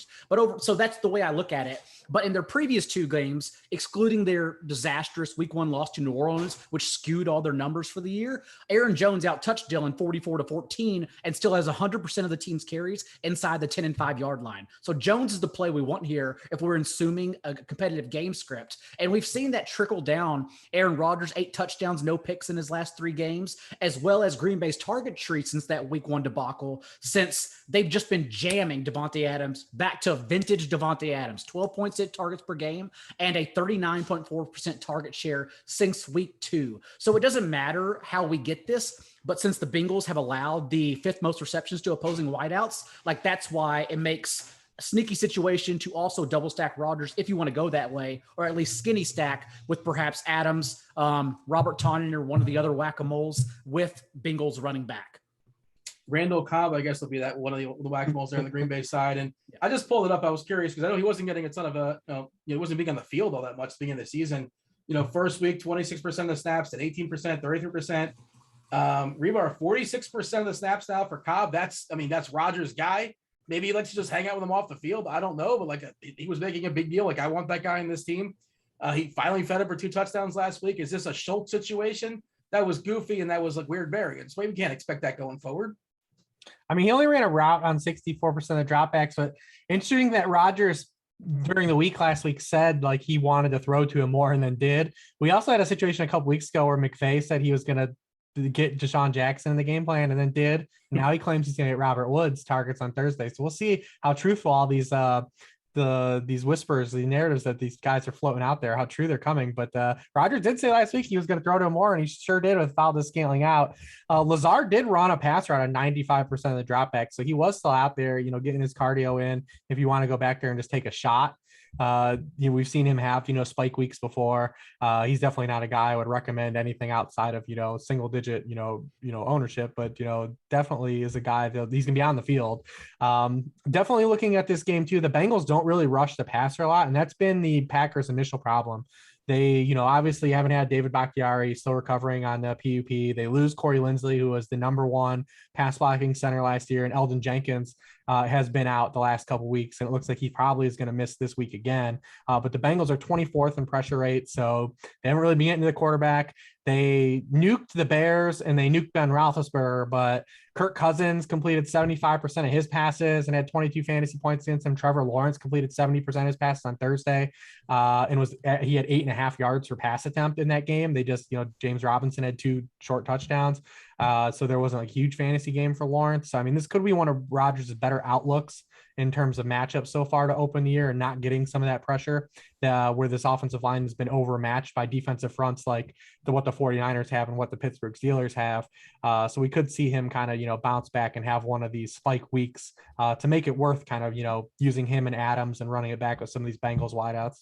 So that's the way I look at it. But in their previous 2 games, excluding their disastrous week 1 loss to New Orleans, which skewed all their numbers for the year, Aaron Jones out-touched Dillon 44-14 and still has 100% of the team's carries inside the 10 and 5 yard line. So Jones is the play we want here if we're assuming a competitive game script. And we've seen that trickle down. Aaron Rodgers, 8 touchdowns, no picks in his last 3 games, as well as Green Bay's target tree since that week 1 debacle, since they've just been jamming Devonta Adams back to vintage Devonta Adams, 12.6 targets per game and a 39.4% target share since week 2. So it doesn't matter how we get this, but since the Bengals have allowed the 5th most receptions to opposing wideouts, like that's why it makes a sneaky situation to also double stack Rodgers if you want to go that way, or at least skinny stack with perhaps Adams, Robert Tonyan, or one of the other whack-a-moles with Bengals running back. Randall Cobb, I guess, will be that one of the whack-a-moles there on the Green Bay side. And I just pulled it up. I was curious because I know he wasn't getting a ton of he wasn't being on the field all that much at the beginning of the season. First week, 26% of the snaps, at 18%, 33%. Hribar, 46% of the snaps now for Cobb. That's Rodgers' guy. Maybe he lets you just hang out with him off the field. I don't know, but he was making a big deal. I want that guy in this team. He finally fed up for 2 touchdowns last week. Is this a Schultz situation? That was goofy, and that was weird variance. Maybe we can't expect that going forward. He only ran a route on 64% of dropbacks, but interesting that Rodgers during the week last week said he wanted to throw to him more and then did. We also had a situation a couple weeks ago where McVay said he was going to get Deshaun Jackson in the game plan and then did. Now he claims he's going to get Robert Woods targets on Thursday. So we'll see how truthful all these these whispers, the narratives that these guys are floating out there, how true they're coming. But Rodgers did say last week he was going to throw to him more, and he sure did with Valdez scaling out. Lazard did run a pass route on 95% of the dropback, so he was still out there, getting his cardio in if you want to go back there and just take a shot. We've seen him have, spike weeks before. He's definitely not a guy I would recommend anything outside of, single digit, ownership, but, definitely is a guy that he's gonna be on the field. Definitely looking at this game too, the Bengals don't really rush the passer a lot. And that's been the Packers' initial problem. They, obviously haven't had David Bakhtiari, still recovering on the PUP. They lose Corey Linsley, who was the #1 pass blocking center last year, and Eldon Jenkins has been out the last couple of weeks, and it looks like he probably is going to miss this week again. But the Bengals are 24th in pressure rate, so they haven't really been getting to the quarterback. They nuked the Bears and they nuked Ben Roethlisberger, but Kirk Cousins completed 75% of his passes and had 22 fantasy points against him. Trevor Lawrence completed 70% of his passes on Thursday, and he had 8.5 yards per pass attempt in that game. They just, James Robinson had 2 short touchdowns. So there wasn't a huge fantasy game for Lawrence. So, this could be one of Rodgers' better outlooks in terms of matchups so far to open the year and not getting some of that pressure where this offensive line has been overmatched by defensive fronts like what the 49ers have and what the Pittsburgh Steelers have. So we could see him kind of, bounce back and have one of these spike weeks to make it worth kind of, using him and Adams and running it back with some of these Bengals wideouts.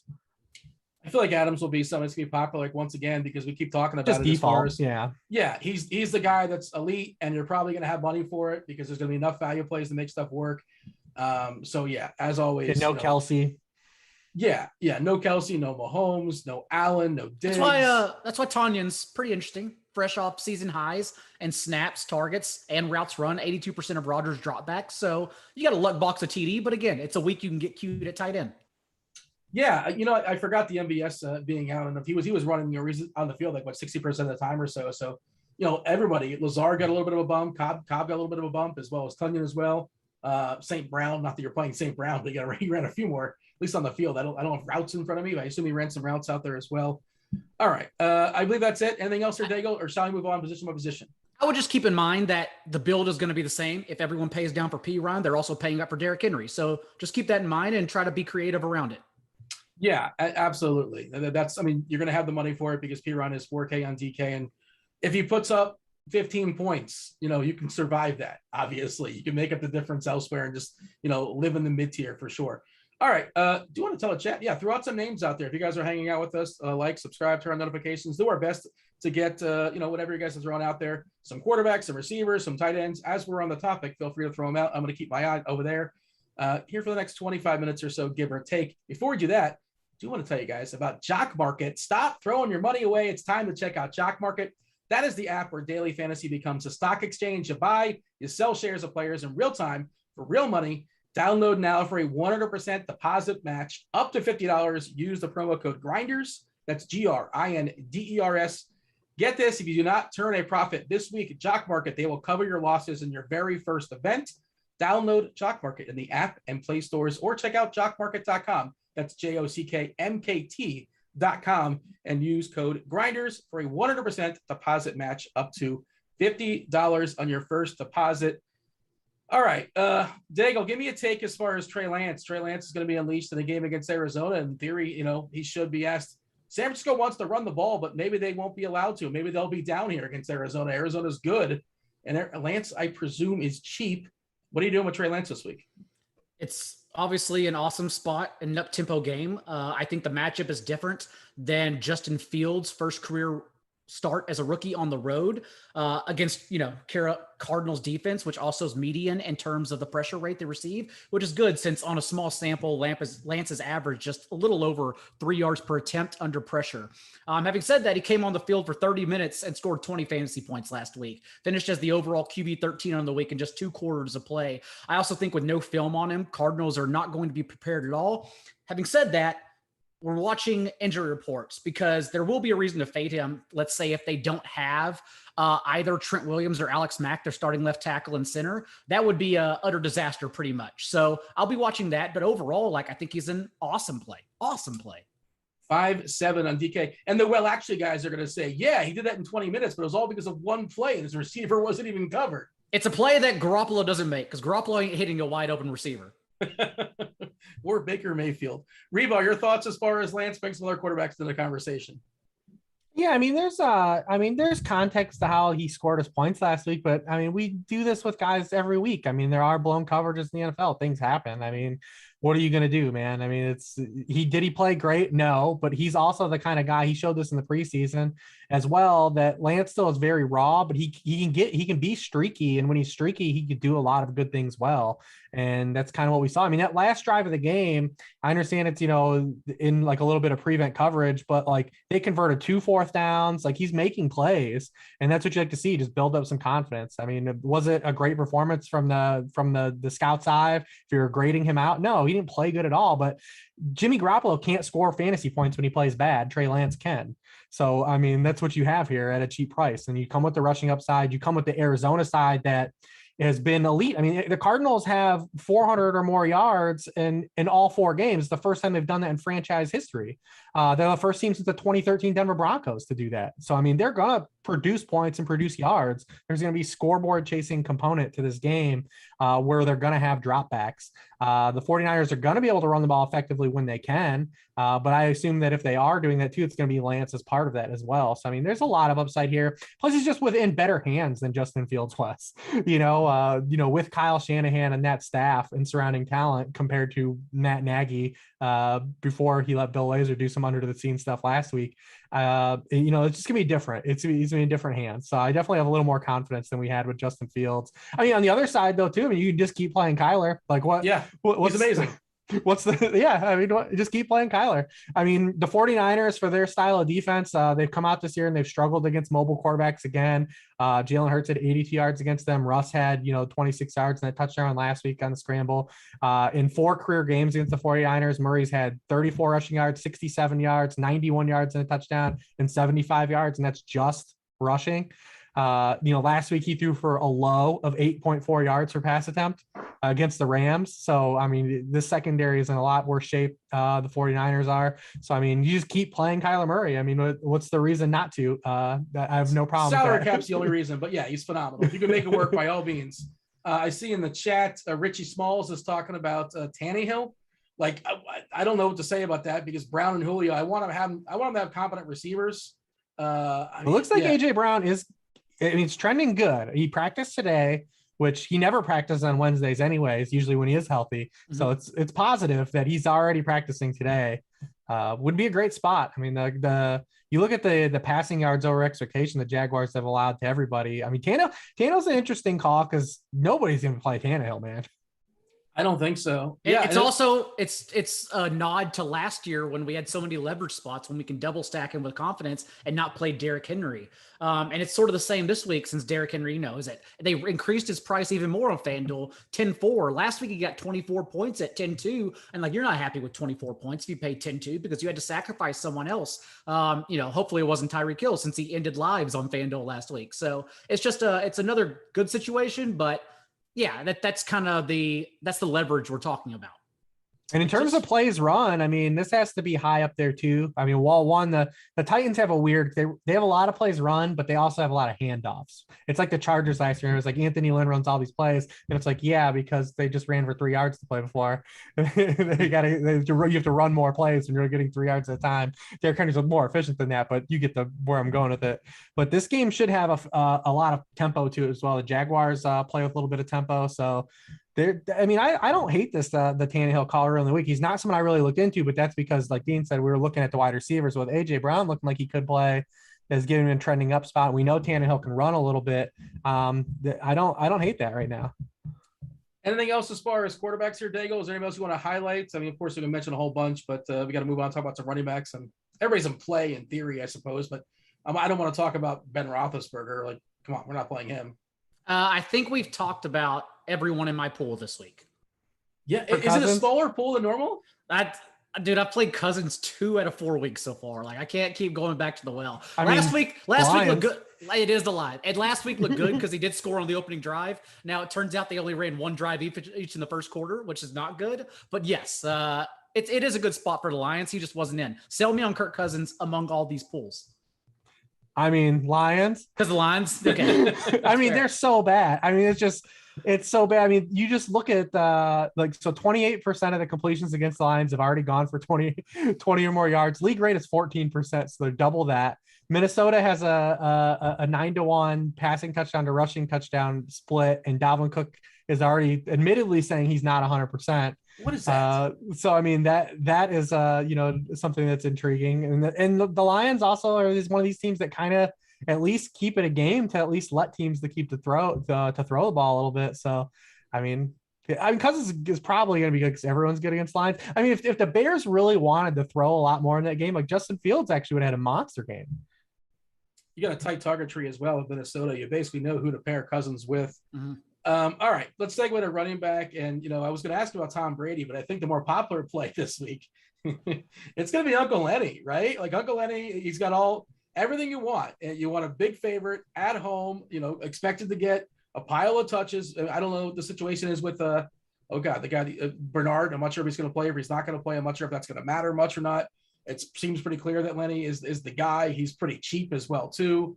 I feel like Adams will be someone that's going to be popular once again because we keep talking about just it. Default, as far as, he's the guy that's elite, and you're probably going to have money for it because there's going to be enough value plays to make stuff work. As always, no Kelsey. No Kelsey, no Mahomes, no Allen, no Diggs. That's why Tanyan's pretty interesting. Fresh off season highs and snaps, targets, and routes run, 82% of Rodgers dropbacks. So you got a luck box of TD, but again, it's a week you can get cute at tight end. Yeah, I forgot the MVS being out, and if he was running on the field 60% of the time or so. So, everybody, Lazard got a little bit of a bump, Cobb got a little bit of a bump, as well as Tonyan as well. St. Brown, not that you're playing St. Brown, but he ran a few more, at least on the field. I don't have routes in front of me, but I assume he ran some routes out there as well. All right. I believe that's it. Anything else for Daigle, or shall we move on position by position? I would just keep in mind that the build is going to be the same. If everyone pays down for P-Ron, they're also paying up for Derrick Henry. So just keep that in mind and try to be creative around it. Yeah, absolutely. That's, I mean, you're going to have the money for it because P-Ron is 4K on DK. And if he puts up 15 points, you can survive that. Obviously, you can make up the difference elsewhere and just, live in the mid tier for sure. All right. Do you want to tell a chat? Yeah, throw out some names out there. If you guys are hanging out with us, like, subscribe, turn on notifications, do our best to get, whatever you guys are throwing out there. Some quarterbacks, some receivers, some tight ends. As we're on the topic, feel free to throw them out. I'm going to keep my eye over there here for the next 25 minutes or so, give or take. Before we do that, I do want to tell you guys about Jock Market. Stop throwing your money away. It's time to check out Jock Market. That is the app where daily fantasy becomes a stock exchange. You buy, you sell shares of players in real time for real money. Download now for a 100% deposit match up to $50. Use the promo code Grinders. That's GRINDERS. Get this, if you do not turn a profit this week at Jock Market, they will cover your losses in your very first event. Download Jock Market in the app and Play stores, or check out jockmarket.com. That's JOCKMKT.com, and use code Grinders for a 100% deposit match up to $50 on your first deposit. All right, Daigle, give me a take as far as Trey Lance. Trey Lance is going to be unleashed in the game against Arizona. In theory, he should be asked. San Francisco wants to run the ball, but maybe they won't be allowed to. Maybe they'll be down here against Arizona. Arizona's good, and Lance, I presume, is cheap. What are you doing with Trey Lance this week? It's obviously an awesome spot, an up-tempo game. I think the matchup is different than Justin Fields' first career start as a rookie on the road against, Cardinals defense, which also is median in terms of the pressure rate they receive, which is good since on a small sample, Lance's average just a little over 3 yards per attempt under pressure. Having said that, he came on the field for 30 minutes and scored 20 fantasy points last week, finished as the overall QB 13 on the week in just 2 quarters of play. I also think with no film on him, Cardinals are not going to be prepared at all. Having said that, we're watching injury reports because there will be a reason to fade him. Let's say if they don't have either Trent Williams or Alex Mack, their starting left tackle and center, that would be a utter disaster pretty much. So I'll be watching that. But overall, I think he's an awesome play. Awesome play. 5-7 on DK. And the actually guys are going to say, yeah, he did that in 20 minutes, but it was all because of one play and his receiver wasn't even covered. It's a play that Garoppolo doesn't make because Garoppolo ain't hitting a wide open receiver. Or Baker Mayfield. Hribar, your thoughts as far as Lance brings some other quarterbacks to the conversation? Yeah, there's context to how he scored his points last week, but we do this with guys every week. There are blown coverages in the NFL. Things happen. What are you going to do, man? Did he play great? No, but he's also the kind of guy, he showed this in the preseason as well, that Lance still is very raw, but he can be streaky. And when he's streaky, he could do a lot of good things well. And that's kind of what we saw. That last drive of the game, I understand it's, in a little bit of prevent coverage, but they converted 2 4th downs. He's making plays, and that's what you like to see, just build up some confidence. Was it a great performance from the scout's eye? If you're grading him out, no, he didn't play good at all, but Jimmy Garoppolo can't score fantasy points when he plays bad. Trey Lance can. So, that's what you have here at a cheap price. And you come with the rushing upside, you come with the Arizona side that has been elite. The Cardinals have 400 or more yards in all 4 games. It's the first time they've done that in franchise history. They're the first team since the 2013 Denver Broncos to do that. So, they're going to produce points and produce yards. There's going to be scoreboard chasing component to this game where they're going to have dropbacks. The 49ers are going to be able to run the ball effectively when they can. But I assume that if they are doing that too, it's going to be Lance as part of that as well. So, there's a lot of upside here. Plus, he's just within better hands than Justin Fields was, with Kyle Shanahan and that staff and surrounding talent compared to Matt Nagy before he let Bill Lazor do some under the scenes stuff last week. It's just gonna be different. He's gonna be in different hands. So I definitely have a little more confidence than we had with Justin Fields. On the other side though, too, you can just keep playing Kyler. What? Yeah, what's he's amazing. Just keep playing Kyler. The 49ers, for their style of defense, they've come out this year and they've struggled against mobile quarterbacks again. Jalen Hurts had 82 yards against them. Russ had, 26 yards and a touchdown last week on the scramble. In 4 career games against the 49ers, Murray's had 34 rushing yards, 67 yards, 91 yards and a touchdown, and 75 yards, and that's just rushing. Last week he threw for a low of 8.4 yards per pass attempt against the Rams. So, I mean, this secondary is in a lot worse shape. The 49ers are. So, I mean, you just keep playing Kyler Murray. I mean, what's the reason not to? I have no problem. Salary cap's the only reason, but yeah, he's phenomenal. If you can make it work, by all means. I see in the chat, Richie Smalls is talking about Tannehill. Like, I don't know what to say about that because Brown and Julio, I want them to have competent receivers. It looks like AJ Brown it's trending good. He practiced today, which he never practiced on Wednesdays anyways, usually when he is healthy. Mm-hmm. So it's positive that he's already practicing today. Would be a great spot. I mean, you look at the passing yards over expectation the Jaguars have allowed to everybody. I mean, Tannehill's an interesting call because nobody's going to play Tannehill, man. I don't think so. Yeah, it's a nod to last year when we had so many leverage spots when we can double stack him with confidence and not play Derrick Henry. And it's sort of the same this week since Derrick Henry knows it. They increased his price even more on FanDuel, 10-4. Last week he got 24 points at 10-2. And you're not happy with 24 points if you paid 10-2 because you had to sacrifice someone else. Hopefully it wasn't Tyreek Hill since he ended lives on FanDuel last week. So it's just it's another good situation, but yeah, that's kind of that's the leverage we're talking about. And in terms of plays run, I mean, this has to be high up there too. I mean, wall one, the Titans have they have a lot of plays run, but they also have a lot of handoffs. It's like the Chargers last year. It was like Anthony Lynn runs all these plays, and it's like, yeah, because they just ran for 3 yards to play before. You have to run more plays when you're getting 3 yards at a time. Derrick Henry's more efficient than that, but you get where I'm going with it. But this game should have a lot of tempo to it as well. The Jaguars play with a little bit of tempo, so. I don't hate this, the Tannehill call early in the week. He's not someone I really looked into, but that's because, like Dean said, we were looking at the wide receivers with AJ Brown looking like he could play, is giving him a trending up spot. We know Tannehill can run a little bit. I don't hate that right now. Anything else as far as quarterbacks here, Daigle? Is there anything else you want to highlight? I mean, of course, we can mention a whole bunch, but we got to move on and talk about some running backs. And everybody's in play in theory, I suppose, but I don't want to talk about Ben Roethlisberger. Like, come on, we're not playing him. I think we've talked about everyone in my pool this week. Yeah, is it a smaller pool than normal? I've played Cousins 2 out of 4 weeks so far. Like, I can't keep going back to the well. Last week looked good. It is the line. And last week looked good because he did score on the opening drive. Now it turns out they only ran one drive each in the first quarter, which is not good. But yes, it is a good spot for the Lions. He just wasn't in. Sell me on Kirk Cousins among all these pools. I mean, Lions. Because the Lions, okay. I mean, they're so bad. I mean, it's so bad. I mean, you just look at 28% of the completions against the Lions have already gone for 20 or more yards. League rate is 14%, so they're double that. Minnesota has a 9-1 passing touchdown to rushing touchdown split, and Dalvin Cook is already admittedly saying he's not 100%. What is that? So I mean that is something that's intriguing, and the Lions also are one of these teams that kind of at least keep it a game to at least let teams to throw the ball a little bit. So I mean Cousins is probably going to be good because everyone's good against Lions. I mean if the Bears really wanted to throw a lot more in that game, like Justin Fields actually would have had a monster game. You got a tight target tree as well in Minnesota. You basically know who to pair Cousins with. Mm-hmm. All right, let's segue to running back. And, I was going to ask about Tom Brady, but I think the more popular play this week, it's going to be Uncle Lenny, right? Like Uncle Lenny, he's got everything you want. And you want a big favorite at home, expected to get a pile of touches. I don't know what the situation is with, the guy, Bernard. I'm not sure if he's going to play or if he's not going to play. I'm not sure if that's going to matter much or not. It seems pretty clear that Lenny is the guy. He's pretty cheap as well, too.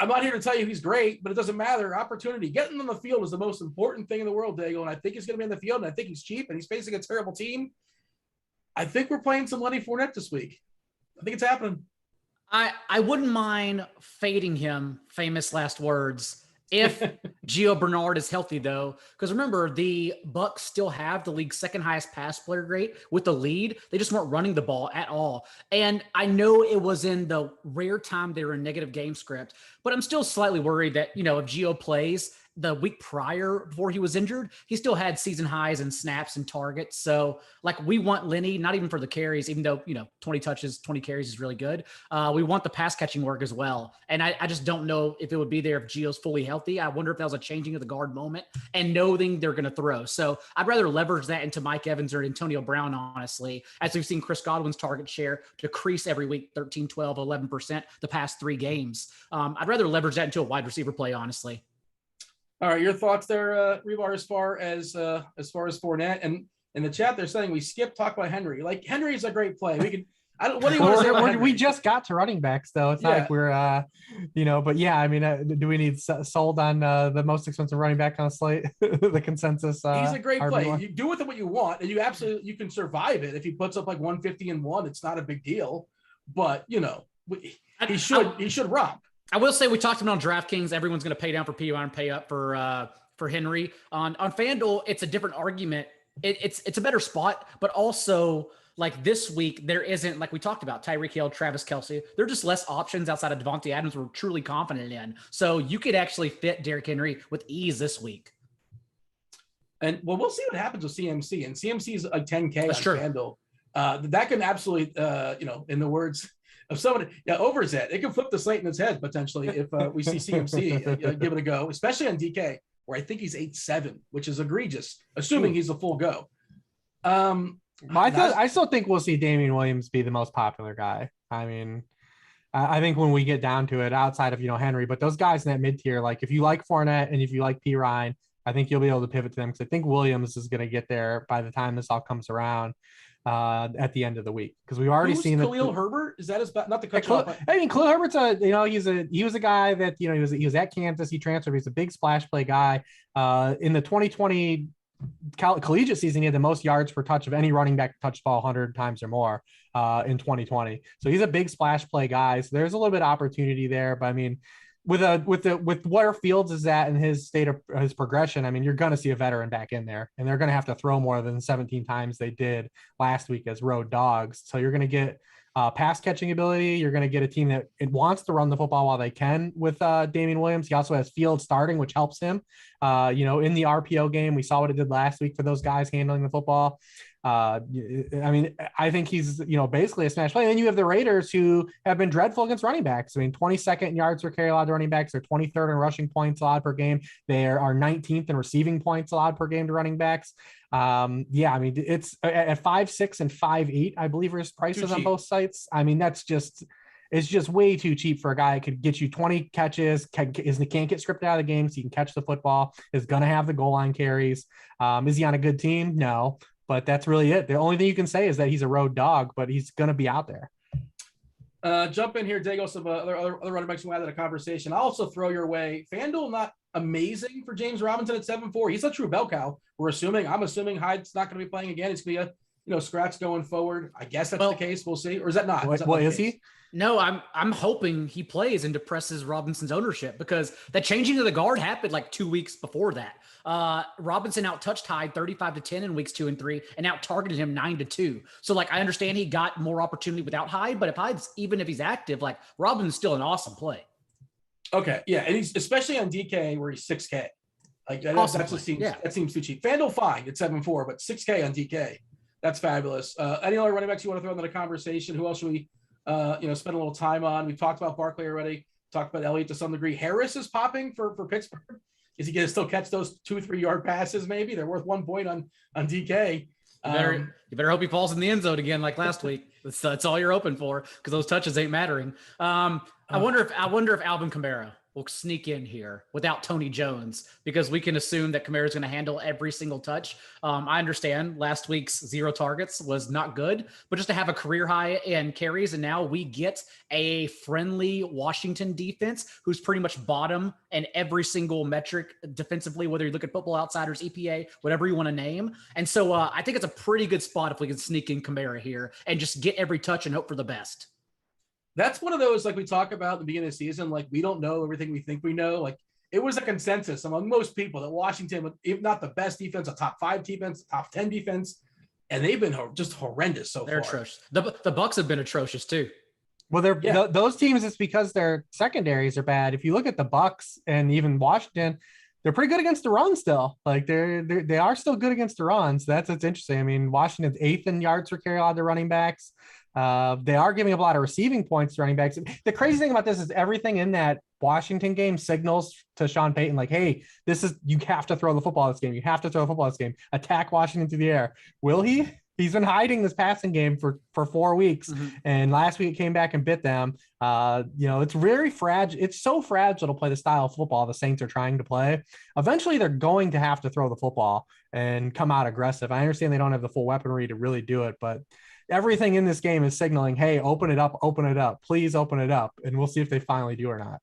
I'm not here to tell you he's great, but it doesn't matter. Opportunity. Getting on the field is the most important thing in the world, Daigle, and I think he's going to be on the field, and I think he's cheap, and he's facing a terrible team. I think we're playing some Lenny Fournette this week. I think it's happening. I wouldn't mind fading him, famous last words, if Gio Bernard is healthy, though. Because remember, the Bucs still have the league's second highest pass player rate with the lead. They just weren't running the ball at all. And I know it was in the rare time they were in negative game script, but I'm still slightly worried that, if Gio plays, the week prior before he was injured, he still had season highs in snaps and targets. So like we want Lenny, not even for the carries, even though, 20 touches, 20 carries is really good. We want the pass catching work as well. And I just don't know if it would be there if Gio's fully healthy. I wonder if that was a changing of the guard moment and knowing they're going to throw. So I'd rather leverage that into Mike Evans or Antonio Brown, honestly, as we've seen Chris Godwin's target share decrease every week, 13, 12, 11% the past 3 games. I'd rather leverage that into a wide receiver play, honestly. All right, your thoughts there, Hribar, as far as Fournette, and in the chat they're saying we skip talk about Henry. Like Henry's a great play. We can. What do you want to say about Henry? We just got to running backs though. It's not like we're but yeah, I mean, do we need sold on the most expensive running back on slate? The consensus. He's a great play. You do with him what you want, and you can survive it if he puts up like 150 and 1. It's not a big deal, but he should romp. I will say we talked about on DraftKings. Everyone's going to pay down for PUI and pay up for Henry. On FanDuel, it's a different argument. It's a better spot, but also like this week there isn't, like we talked about, Tyreek Hill, Travis Kelce. There are just less options outside of Devontae Adams we're truly confident in. So you could actually fit Derrick Henry with ease this week. And we'll see what happens with CMC. And CMC is a 10K That's on true. FanDuel. That can absolutely, in the words of somebody, overs it. It can flip the slate in his head potentially if we see CMC give it a go, especially on DK, where I think he's 8-7, which is egregious, assuming he's a full go. I still think we'll see Damian Williams be the most popular guy. I mean, I think when we get down to it, outside of Henry, but those guys in that mid tier, like if you like Fournette and if you like P. Ryan, I think you'll be able to pivot to them because I think Williams is going to get there by the time this all comes around. At the end of the week, because we've already seen Khalil Herbert. Is that his not the coach? I mean, Khalil Herbert's he was a guy that he was at Kansas. He transferred. He's a big splash play guy. In the 2020 collegiate season, he had the most yards per touch of any running back to touch the ball 100 times or more in 2020. So he's a big splash play guy. So there's a little bit of opportunity there. But I mean, with where Fields is at in his state of his progression, I mean, you're going to see a veteran back in there, and they're going to have to throw more than 17 times they did last week as road dogs. So you're going to get pass catching ability. You're going to get a team that it wants to run the football while they can with Damian Williams. He also has Fields starting, which helps him. In the RPO game, we saw what it did last week for those guys handling the football. I mean, I think he's, basically a smash play. And then you have the Raiders who have been dreadful against running backs. I mean, 22nd in yards per carry allowed to running backs. They're 23rd in rushing points allowed per game. They are 19th in receiving points allowed per game to running backs. I mean, it's at 5'6" and 5'8", I believe are his prices on both sites. I mean, it's just way too cheap for a guy that could get you 20 catches, can't get stripped out of the game so you can catch the football, is going to have the goal line carries. Is he on a good team? No. But that's really it. The only thing you can say is that he's a road dog, but he's going to be out there. Jump in here, Daigle. Some other running backs who added a conversation. I'll also throw your way. FanDuel not amazing for James Robinson at 7-4. He's a true bell cow. I'm assuming Hyde's not going to be playing again. It's going to be a scratch going forward. I guess that's the case. We'll see. Or is that not? Is he? No, I'm hoping he plays and depresses Robinson's ownership, because the changing of the guard happened like 2 weeks before that. Robinson out-touched Hyde 35-10 in weeks 2 and 3 and out-targeted him 9-2. So, like, I understand he got more opportunity without Hyde, but even if he's active, like, Robinson's still an awesome play. Okay, yeah, and he's especially on DK where he's 6K. Like, that seems too cheap. FanDuel fine at 7-4, but 6K on DK, that's fabulous. Any other running backs you want to throw into the conversation? Who else should we spend a little time on? We've talked about Barkley already, talked about Elliott to some degree. Harris is popping for Pittsburgh. Is he going to still catch those 2-3 yard passes? Maybe they're worth 1 point on DK. You better hope he falls in the end zone again like last week. That's all you're hoping for, because those touches ain't mattering. I wonder if Alvin Kamara will sneak in here without Tony Jones, because we can assume that Kamara is going to handle every single touch. I understand last week's 0 targets was not good, but just to have a career high in carries, and now we get a friendly Washington defense who's pretty much bottom in every single metric defensively, whether you look at Football Outsiders, EPA, whatever you want to name. And so I think it's a pretty good spot if we can sneak in Kamara here and just get every touch and hope for the best. That's one of those, like we talk about at the beginning of the season, like we don't know everything we think we know. Like it was a consensus among most people that Washington, if not the best defense, a top 5 defense, top 10 defense, and they've been just horrendous so far. They're atrocious. The Bucks have been atrocious too. Well, those teams, it's because their secondaries are bad. If you look at the Bucks and even Washington, they're pretty good against the run still. Like they are still good against the run. So that's interesting. I mean, Washington's 8th in yards per carry on their running backs. They are giving up a lot of receiving points to running backs. The crazy thing about this is everything in that Washington game signals to Sean Payton, like, hey, you have to throw the football this game. You have to throw the football this game. Attack Washington through the air. Will he? He's been hiding this passing game for 4 weeks. Mm-hmm. And last week it came back and bit them. It's very fragile. It's so fragile to play the style of football the Saints are trying to play. Eventually they're going to have to throw the football and come out aggressive. I understand they don't have the full weaponry to really do it, but everything in this game is signaling, hey, open it up, please open it up. And we'll see if they finally do or not.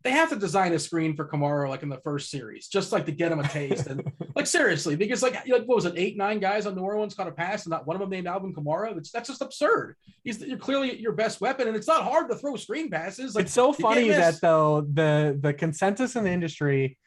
They have to design a screen for Kamara like in the first series, just like to get him a taste. And like, seriously, because like what was it, 8-9 guys on New Orleans caught a pass and not one of them named Alvin Kamara? That's just absurd. You're clearly your best weapon, and it's not hard to throw screen passes. Like, it's so funny that though the consensus in the industry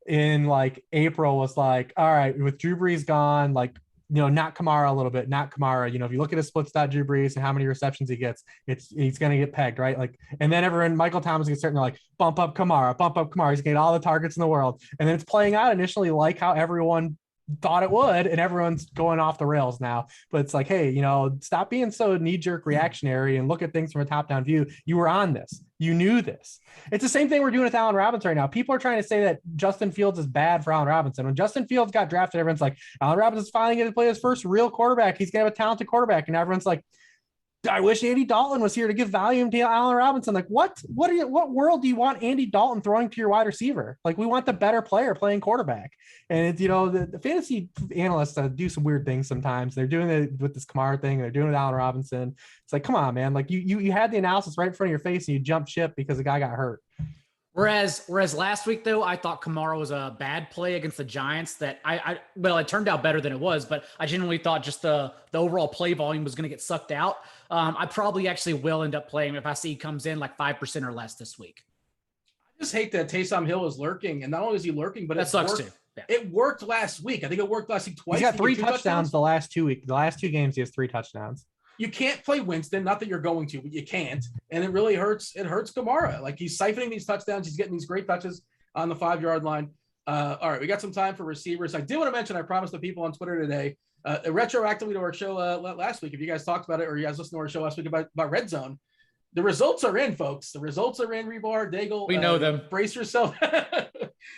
in like April was like, all right, with Drew Brees gone, like, not Kamara a little bit, not Kamara. If you look at his split stat Drew Brees and how many receptions he gets, he's going to get pegged, right? Like, and then Michael Thomas gets starting to like bump up Kamara. He's going to get all the targets in the world. And then it's playing out initially like how everyone thought it would, and everyone's going off the rails now. But it's like, hey, stop being so knee-jerk reactionary and look at things from a top-down view. You were on this. You knew this. It's the same thing we're doing with Allen Robinson right now. People are trying to say that Justin Fields is bad for Allen Robinson. When Justin Fields got drafted, everyone's like, Allen Robinson's finally going to play his first real quarterback. He's going to have a talented quarterback. And everyone's like, I wish Andy Dalton was here to give volume to Allen Robinson. Like, what world do you want Andy Dalton throwing to your wide receiver? Like, we want the better player playing quarterback. And it's, the fantasy analysts do some weird things sometimes. They're doing it with this Kamara thing. They're doing it with Allen Robinson. It's like, come on, man. Like, you had the analysis right in front of your face and you jumped ship because the guy got hurt. Whereas last week, though, I thought Kamara was a bad play against the Giants that it turned out better than it was, but I genuinely thought just the overall play volume was going to get sucked out. I probably actually will end up playing if I see he comes in like 5% or less this week. I just hate that Taysom Hill is lurking, and not only is he lurking, but that sucks too. Yeah. It worked last week. I think it worked last week twice. He's got 3 touchdowns the last 2 weeks. The last 2 games, he has 3 touchdowns. You can't play Winston, not that you're going to, but you can't. And it really hurts. It hurts Kamara. Like, he's siphoning these touchdowns. He's getting these great touches on the 5-yard line. All right, we got some time for receivers. I did want to mention, I promised the people on Twitter today, retroactively to our show last week, if you guys talked about it or you guys listened to our show last week about Red Zone, the results are in, folks. The results are in, Hribar, Daigle. We know them. Brace yourself.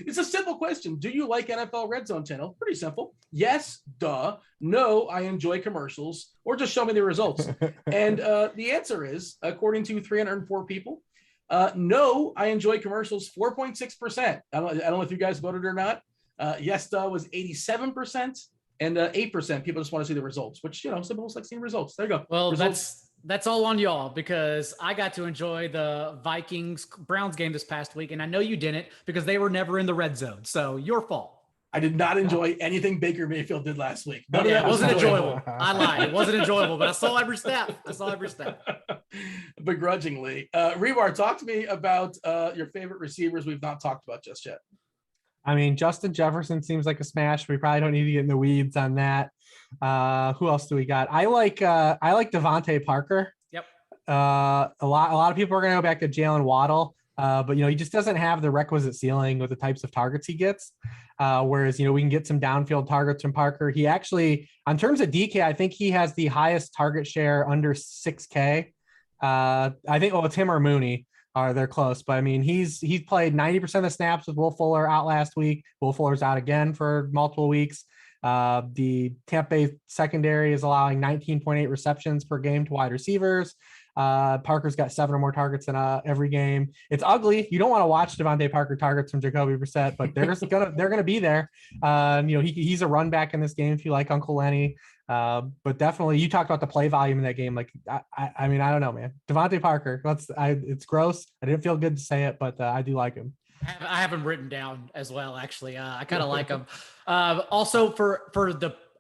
It's a simple question. Do you like NFL Red Zone Channel? Pretty simple. Yes, duh. No, I enjoy commercials. Or just show me the results. And the answer is, according to 304 people, no, I enjoy commercials 4.6%. I don't know if you guys voted or not. Yes, duh was 87%. And 8% people just want to see the results, which, some people like seeing results. There you go. Well, results. That's all on y'all because I got to enjoy the Vikings-Browns game this past week, and I know you didn't because they were never in the red zone. So your fault. I did not enjoy anything Baker Mayfield did last week. It wasn't enjoyable. I lied. It wasn't enjoyable, but I saw every step. Begrudgingly. Hribar, talk to me about your favorite receivers we've not talked about just yet. I memean, Justin Jefferson seems like a smash. We probably don't need to get in the weeds on that. Who else do we got? I like Devontae Parker. Yep. A lot of people are going to go back to Jalen Waddle, but he just doesn't have the requisite ceiling with the types of targets he gets. Whereas we can get some downfield targets from Parker. He actually, on terms of DK, I think he has the highest target share under 6K. I think it's him or Mooney. They're close, but I mean, he's played 90% of the snaps with Will Fuller out last week. Will Fuller's out again for multiple weeks. The Tampa Bay secondary is allowing 19.8 receptions per game to wide receivers. Parker's got 7 or more targets in every game. It's ugly. You don't want to watch Devontae Parker targets from Jacoby Brissett, but they're gonna be there. He's a run back in this game if you like Uncle Lenny. But definitely, you talked about the play volume in that game. Like, I mean, I don't know, man. Devontae Parker. It's gross. I didn't feel good to say it, but I do like him. I have him written down as well. Actually, I kind of like him. Also,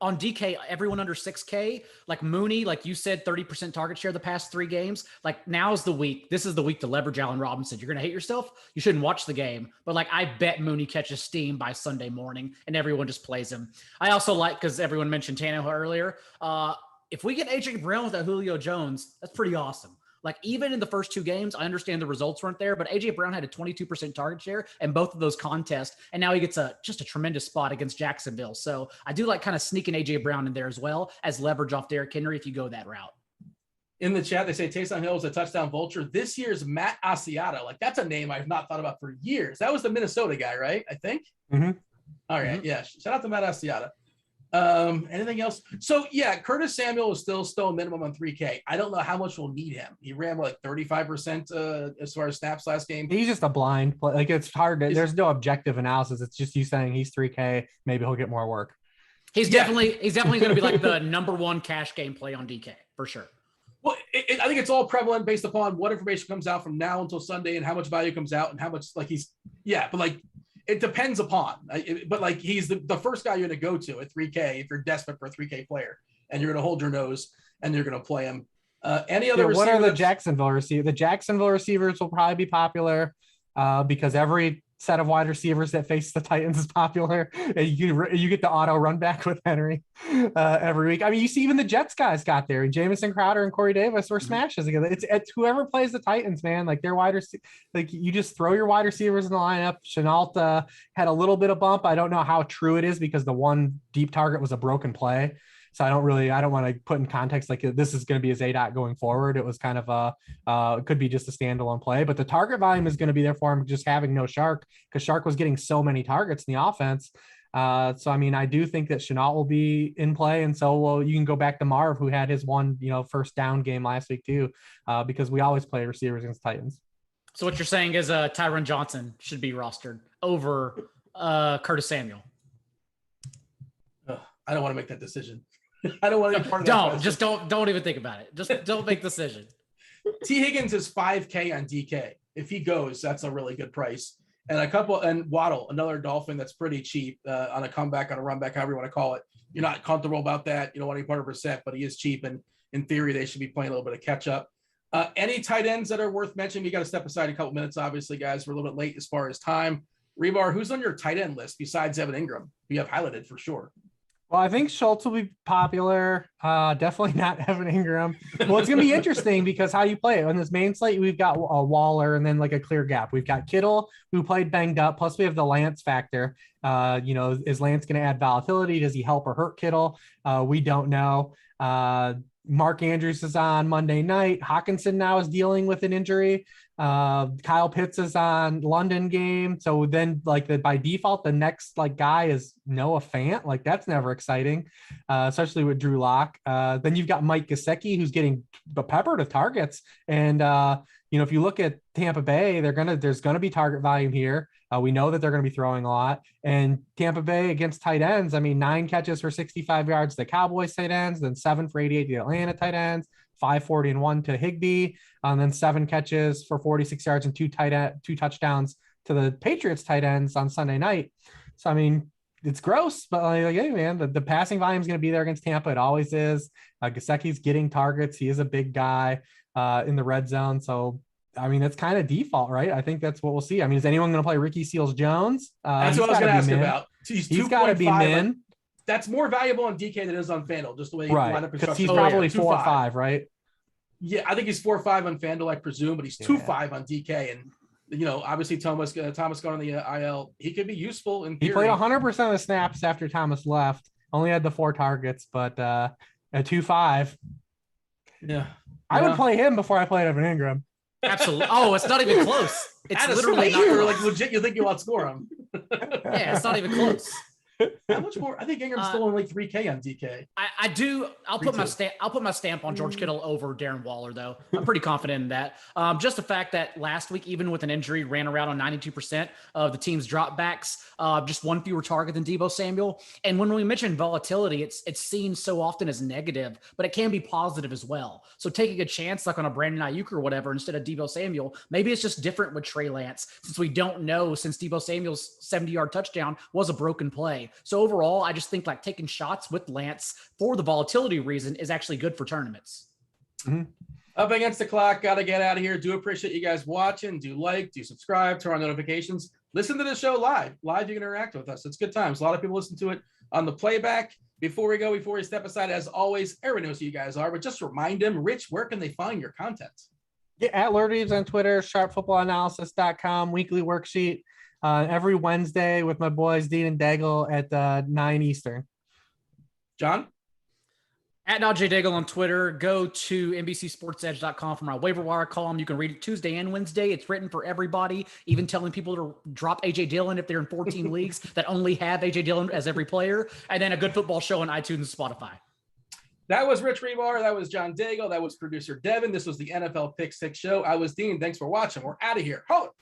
on DK, everyone under 6K, like Mooney, like you said, 30% target share the past 3 games. Like, now's the week. This is the week to leverage Allen Robinson. You're going to hate yourself. You shouldn't watch the game. But I bet Mooney catches steam by Sunday morning and everyone just plays him. I also like, because everyone mentioned Tannehill earlier, if we get AJ Brown without Julio Jones, that's pretty awesome. Like even in the first 2 games, I understand the results weren't there, but AJ Brown had a 22% target share in both of those contests. And now he gets just a tremendous spot against Jacksonville. So I do like kind of sneaking AJ Brown in there as well as leverage off Derrick Henry if you go that route. In the chat, they say Taysom Hill is a touchdown vulture. This year's Matt Asiata, like that's a name I've not thought about for years. That was the Minnesota guy, right? I think. Mm-hmm. All right, yeah. Shout out to Matt Asiata. Anything else? So yeah, Curtis Samuel is still a minimum on 3K. I don't know how much we'll need him. He ran like 35% as far as snaps last game. He's just a blind, like it's hard. There's no objective analysis. It's just you saying he's 3K. Maybe he'll get more work. He's definitely going to be like the number 1 cash game play on DK for sure. Well, I think it's all prevalent based upon what information comes out from now until Sunday and how much value comes out and how much but like it depends upon, but like he's the first guy you're going to go to at 3K if you're desperate for a 3K player and you're going to hold your nose and you're going to play him. Any other what are the Jacksonville receivers? The Jacksonville receivers will probably be popular because every set of wide receivers that face the Titans is popular. You get the auto run back with Henry every week. I mean, you see even the Jets guys got there. Jamison Crowder and Corey Davis were smashes again. It's whoever plays the Titans, man. Like their like you just throw your wide receivers in the lineup. Chenault had a little bit of bump. I don't know how true it is because the one deep target was a broken play. So I don't want to put in context like this is going to be his ADOT going forward. It was kind of it could be just a standalone play, but the target volume is going to be there for him just having no Shark because Shark was getting so many targets in the offense. So, I mean, I do think that Chenault will be in play. And so, you can go back to Marv, who had his one, first down game last week too, because we always play receivers against Titans. So what you're saying is Tyron Johnson should be rostered over Curtis Samuel. I don't want to make that decision. I don't want to be part of that. Don't even think about it. Just don't make the decision. T. Higgins is 5K on DK. If he goes, that's a really good price. And Waddle, another Dolphin that's pretty cheap on a comeback, on a run back, however you want to call it. You're not comfortable about that. You don't want any part of percent, but he is cheap. And in theory, they should be playing a little bit of catch up. Any tight ends that are worth mentioning? We got to step aside a couple minutes, obviously, guys. We're a little bit late as far as time. Hribar, who's on your tight end list besides Evan Ingram? You have highlighted for sure. Well, I think Schultz will be popular. Definitely not Evan Ingram. Well, it's going to be interesting because how you play it. On this main slate, we've got a Waller and then like a clear gap. We've got Kittle, who played banged up. Plus, we have the Lance factor. Is Lance going to add volatility? Does he help or hurt Kittle? We don't know. Mark Andrews is on Monday night. Hawkinson now is dealing with an injury. Kyle Pitts is on London game. So then by default, the next guy is Noah Fant. Like that's never exciting, especially with Drew Lock. Then you've got Mike Gesicki, who's getting peppered with targets. And, if you look at Tampa Bay, there's going to be target volume here. We know that they're going to be throwing a lot. And Tampa Bay against tight ends, 9 catches for 65 yards to the Cowboys tight ends, then 7 for 88 to the Atlanta tight ends, 540 and 1 to Higbee, and then 7 catches for 46 yards and 2 touchdowns to the Patriots tight ends on Sunday night. So, it's gross, but hey, man, the passing volume is going to be there against Tampa. It always is. Gesicki's getting targets. He is a big guy in the red zone. So, that's kind of default, right? I think that's what we'll see. Is anyone going to play Ricky Seals-Jones? That's what I was going to ask about. He's got to be min. That's more valuable on DK than it is on FanDuel, just the way you line up because he's probably 4 or 5, right? Yeah, I think he's 4 or 5 on FanDuel, I presume, but he's 2-5 on DK. And obviously Thomas going on the IL, he could be useful in theory. He played 100% of the snaps after Thomas left. Only had the 4 targets, but at 2-5. Yeah. I would play him before I played Evan Ingram. Absolutely. Oh, it's not even close. It's literally not close. Legit. You think you outscore him? Yeah, it's not even close. How much more? I think Ingram's still only 3K on DK. I do. I'll put my stamp on George Kittle over Darren Waller, though. I'm pretty confident in that. Just the fact that last week, even with an injury, ran around on 92% of the team's dropbacks, just 1 fewer target than Deebo Samuel. And when we mention volatility, it's seen so often as negative, but it can be positive as well. So taking a chance like on a Brandon Ayuk or whatever instead of Deebo Samuel, maybe it's just different with Trey Lance since we don't know since Deebo Samuel's 70-yard touchdown was a broken play. So overall, I just think taking shots with Lance for the volatility reason is actually good for tournaments. Mm-hmm. Up against the clock. Got to get out of here. Do appreciate you guys watching. Do subscribe, turn on notifications. Listen to the show live. Live, you can interact with us. It's good times. A lot of people listen to it on the playback. Before we step aside, as always, everyone knows who you guys are, but just remind them, Rich, where can they find your content? Yeah, at Lord Reeves on Twitter, sharpfootballanalysis.com, weekly worksheet every Wednesday with my boys Dean and Daigle at 9 Eastern. John? At Daigle on Twitter. Go to NBCSportsEdge.com for my waiver wire column. You can read it Tuesday and Wednesday. It's written for everybody, even telling people to drop A.J. Dillon if they're in 14 leagues that only have A.J. Dillon as every player. And then a good football show on iTunes and Spotify. That was Rich Hribar. That was John Daigle. That was producer Devin. This was the NFL Pick 6 show. I was Dean. Thanks for watching. We're out of here. Hold it.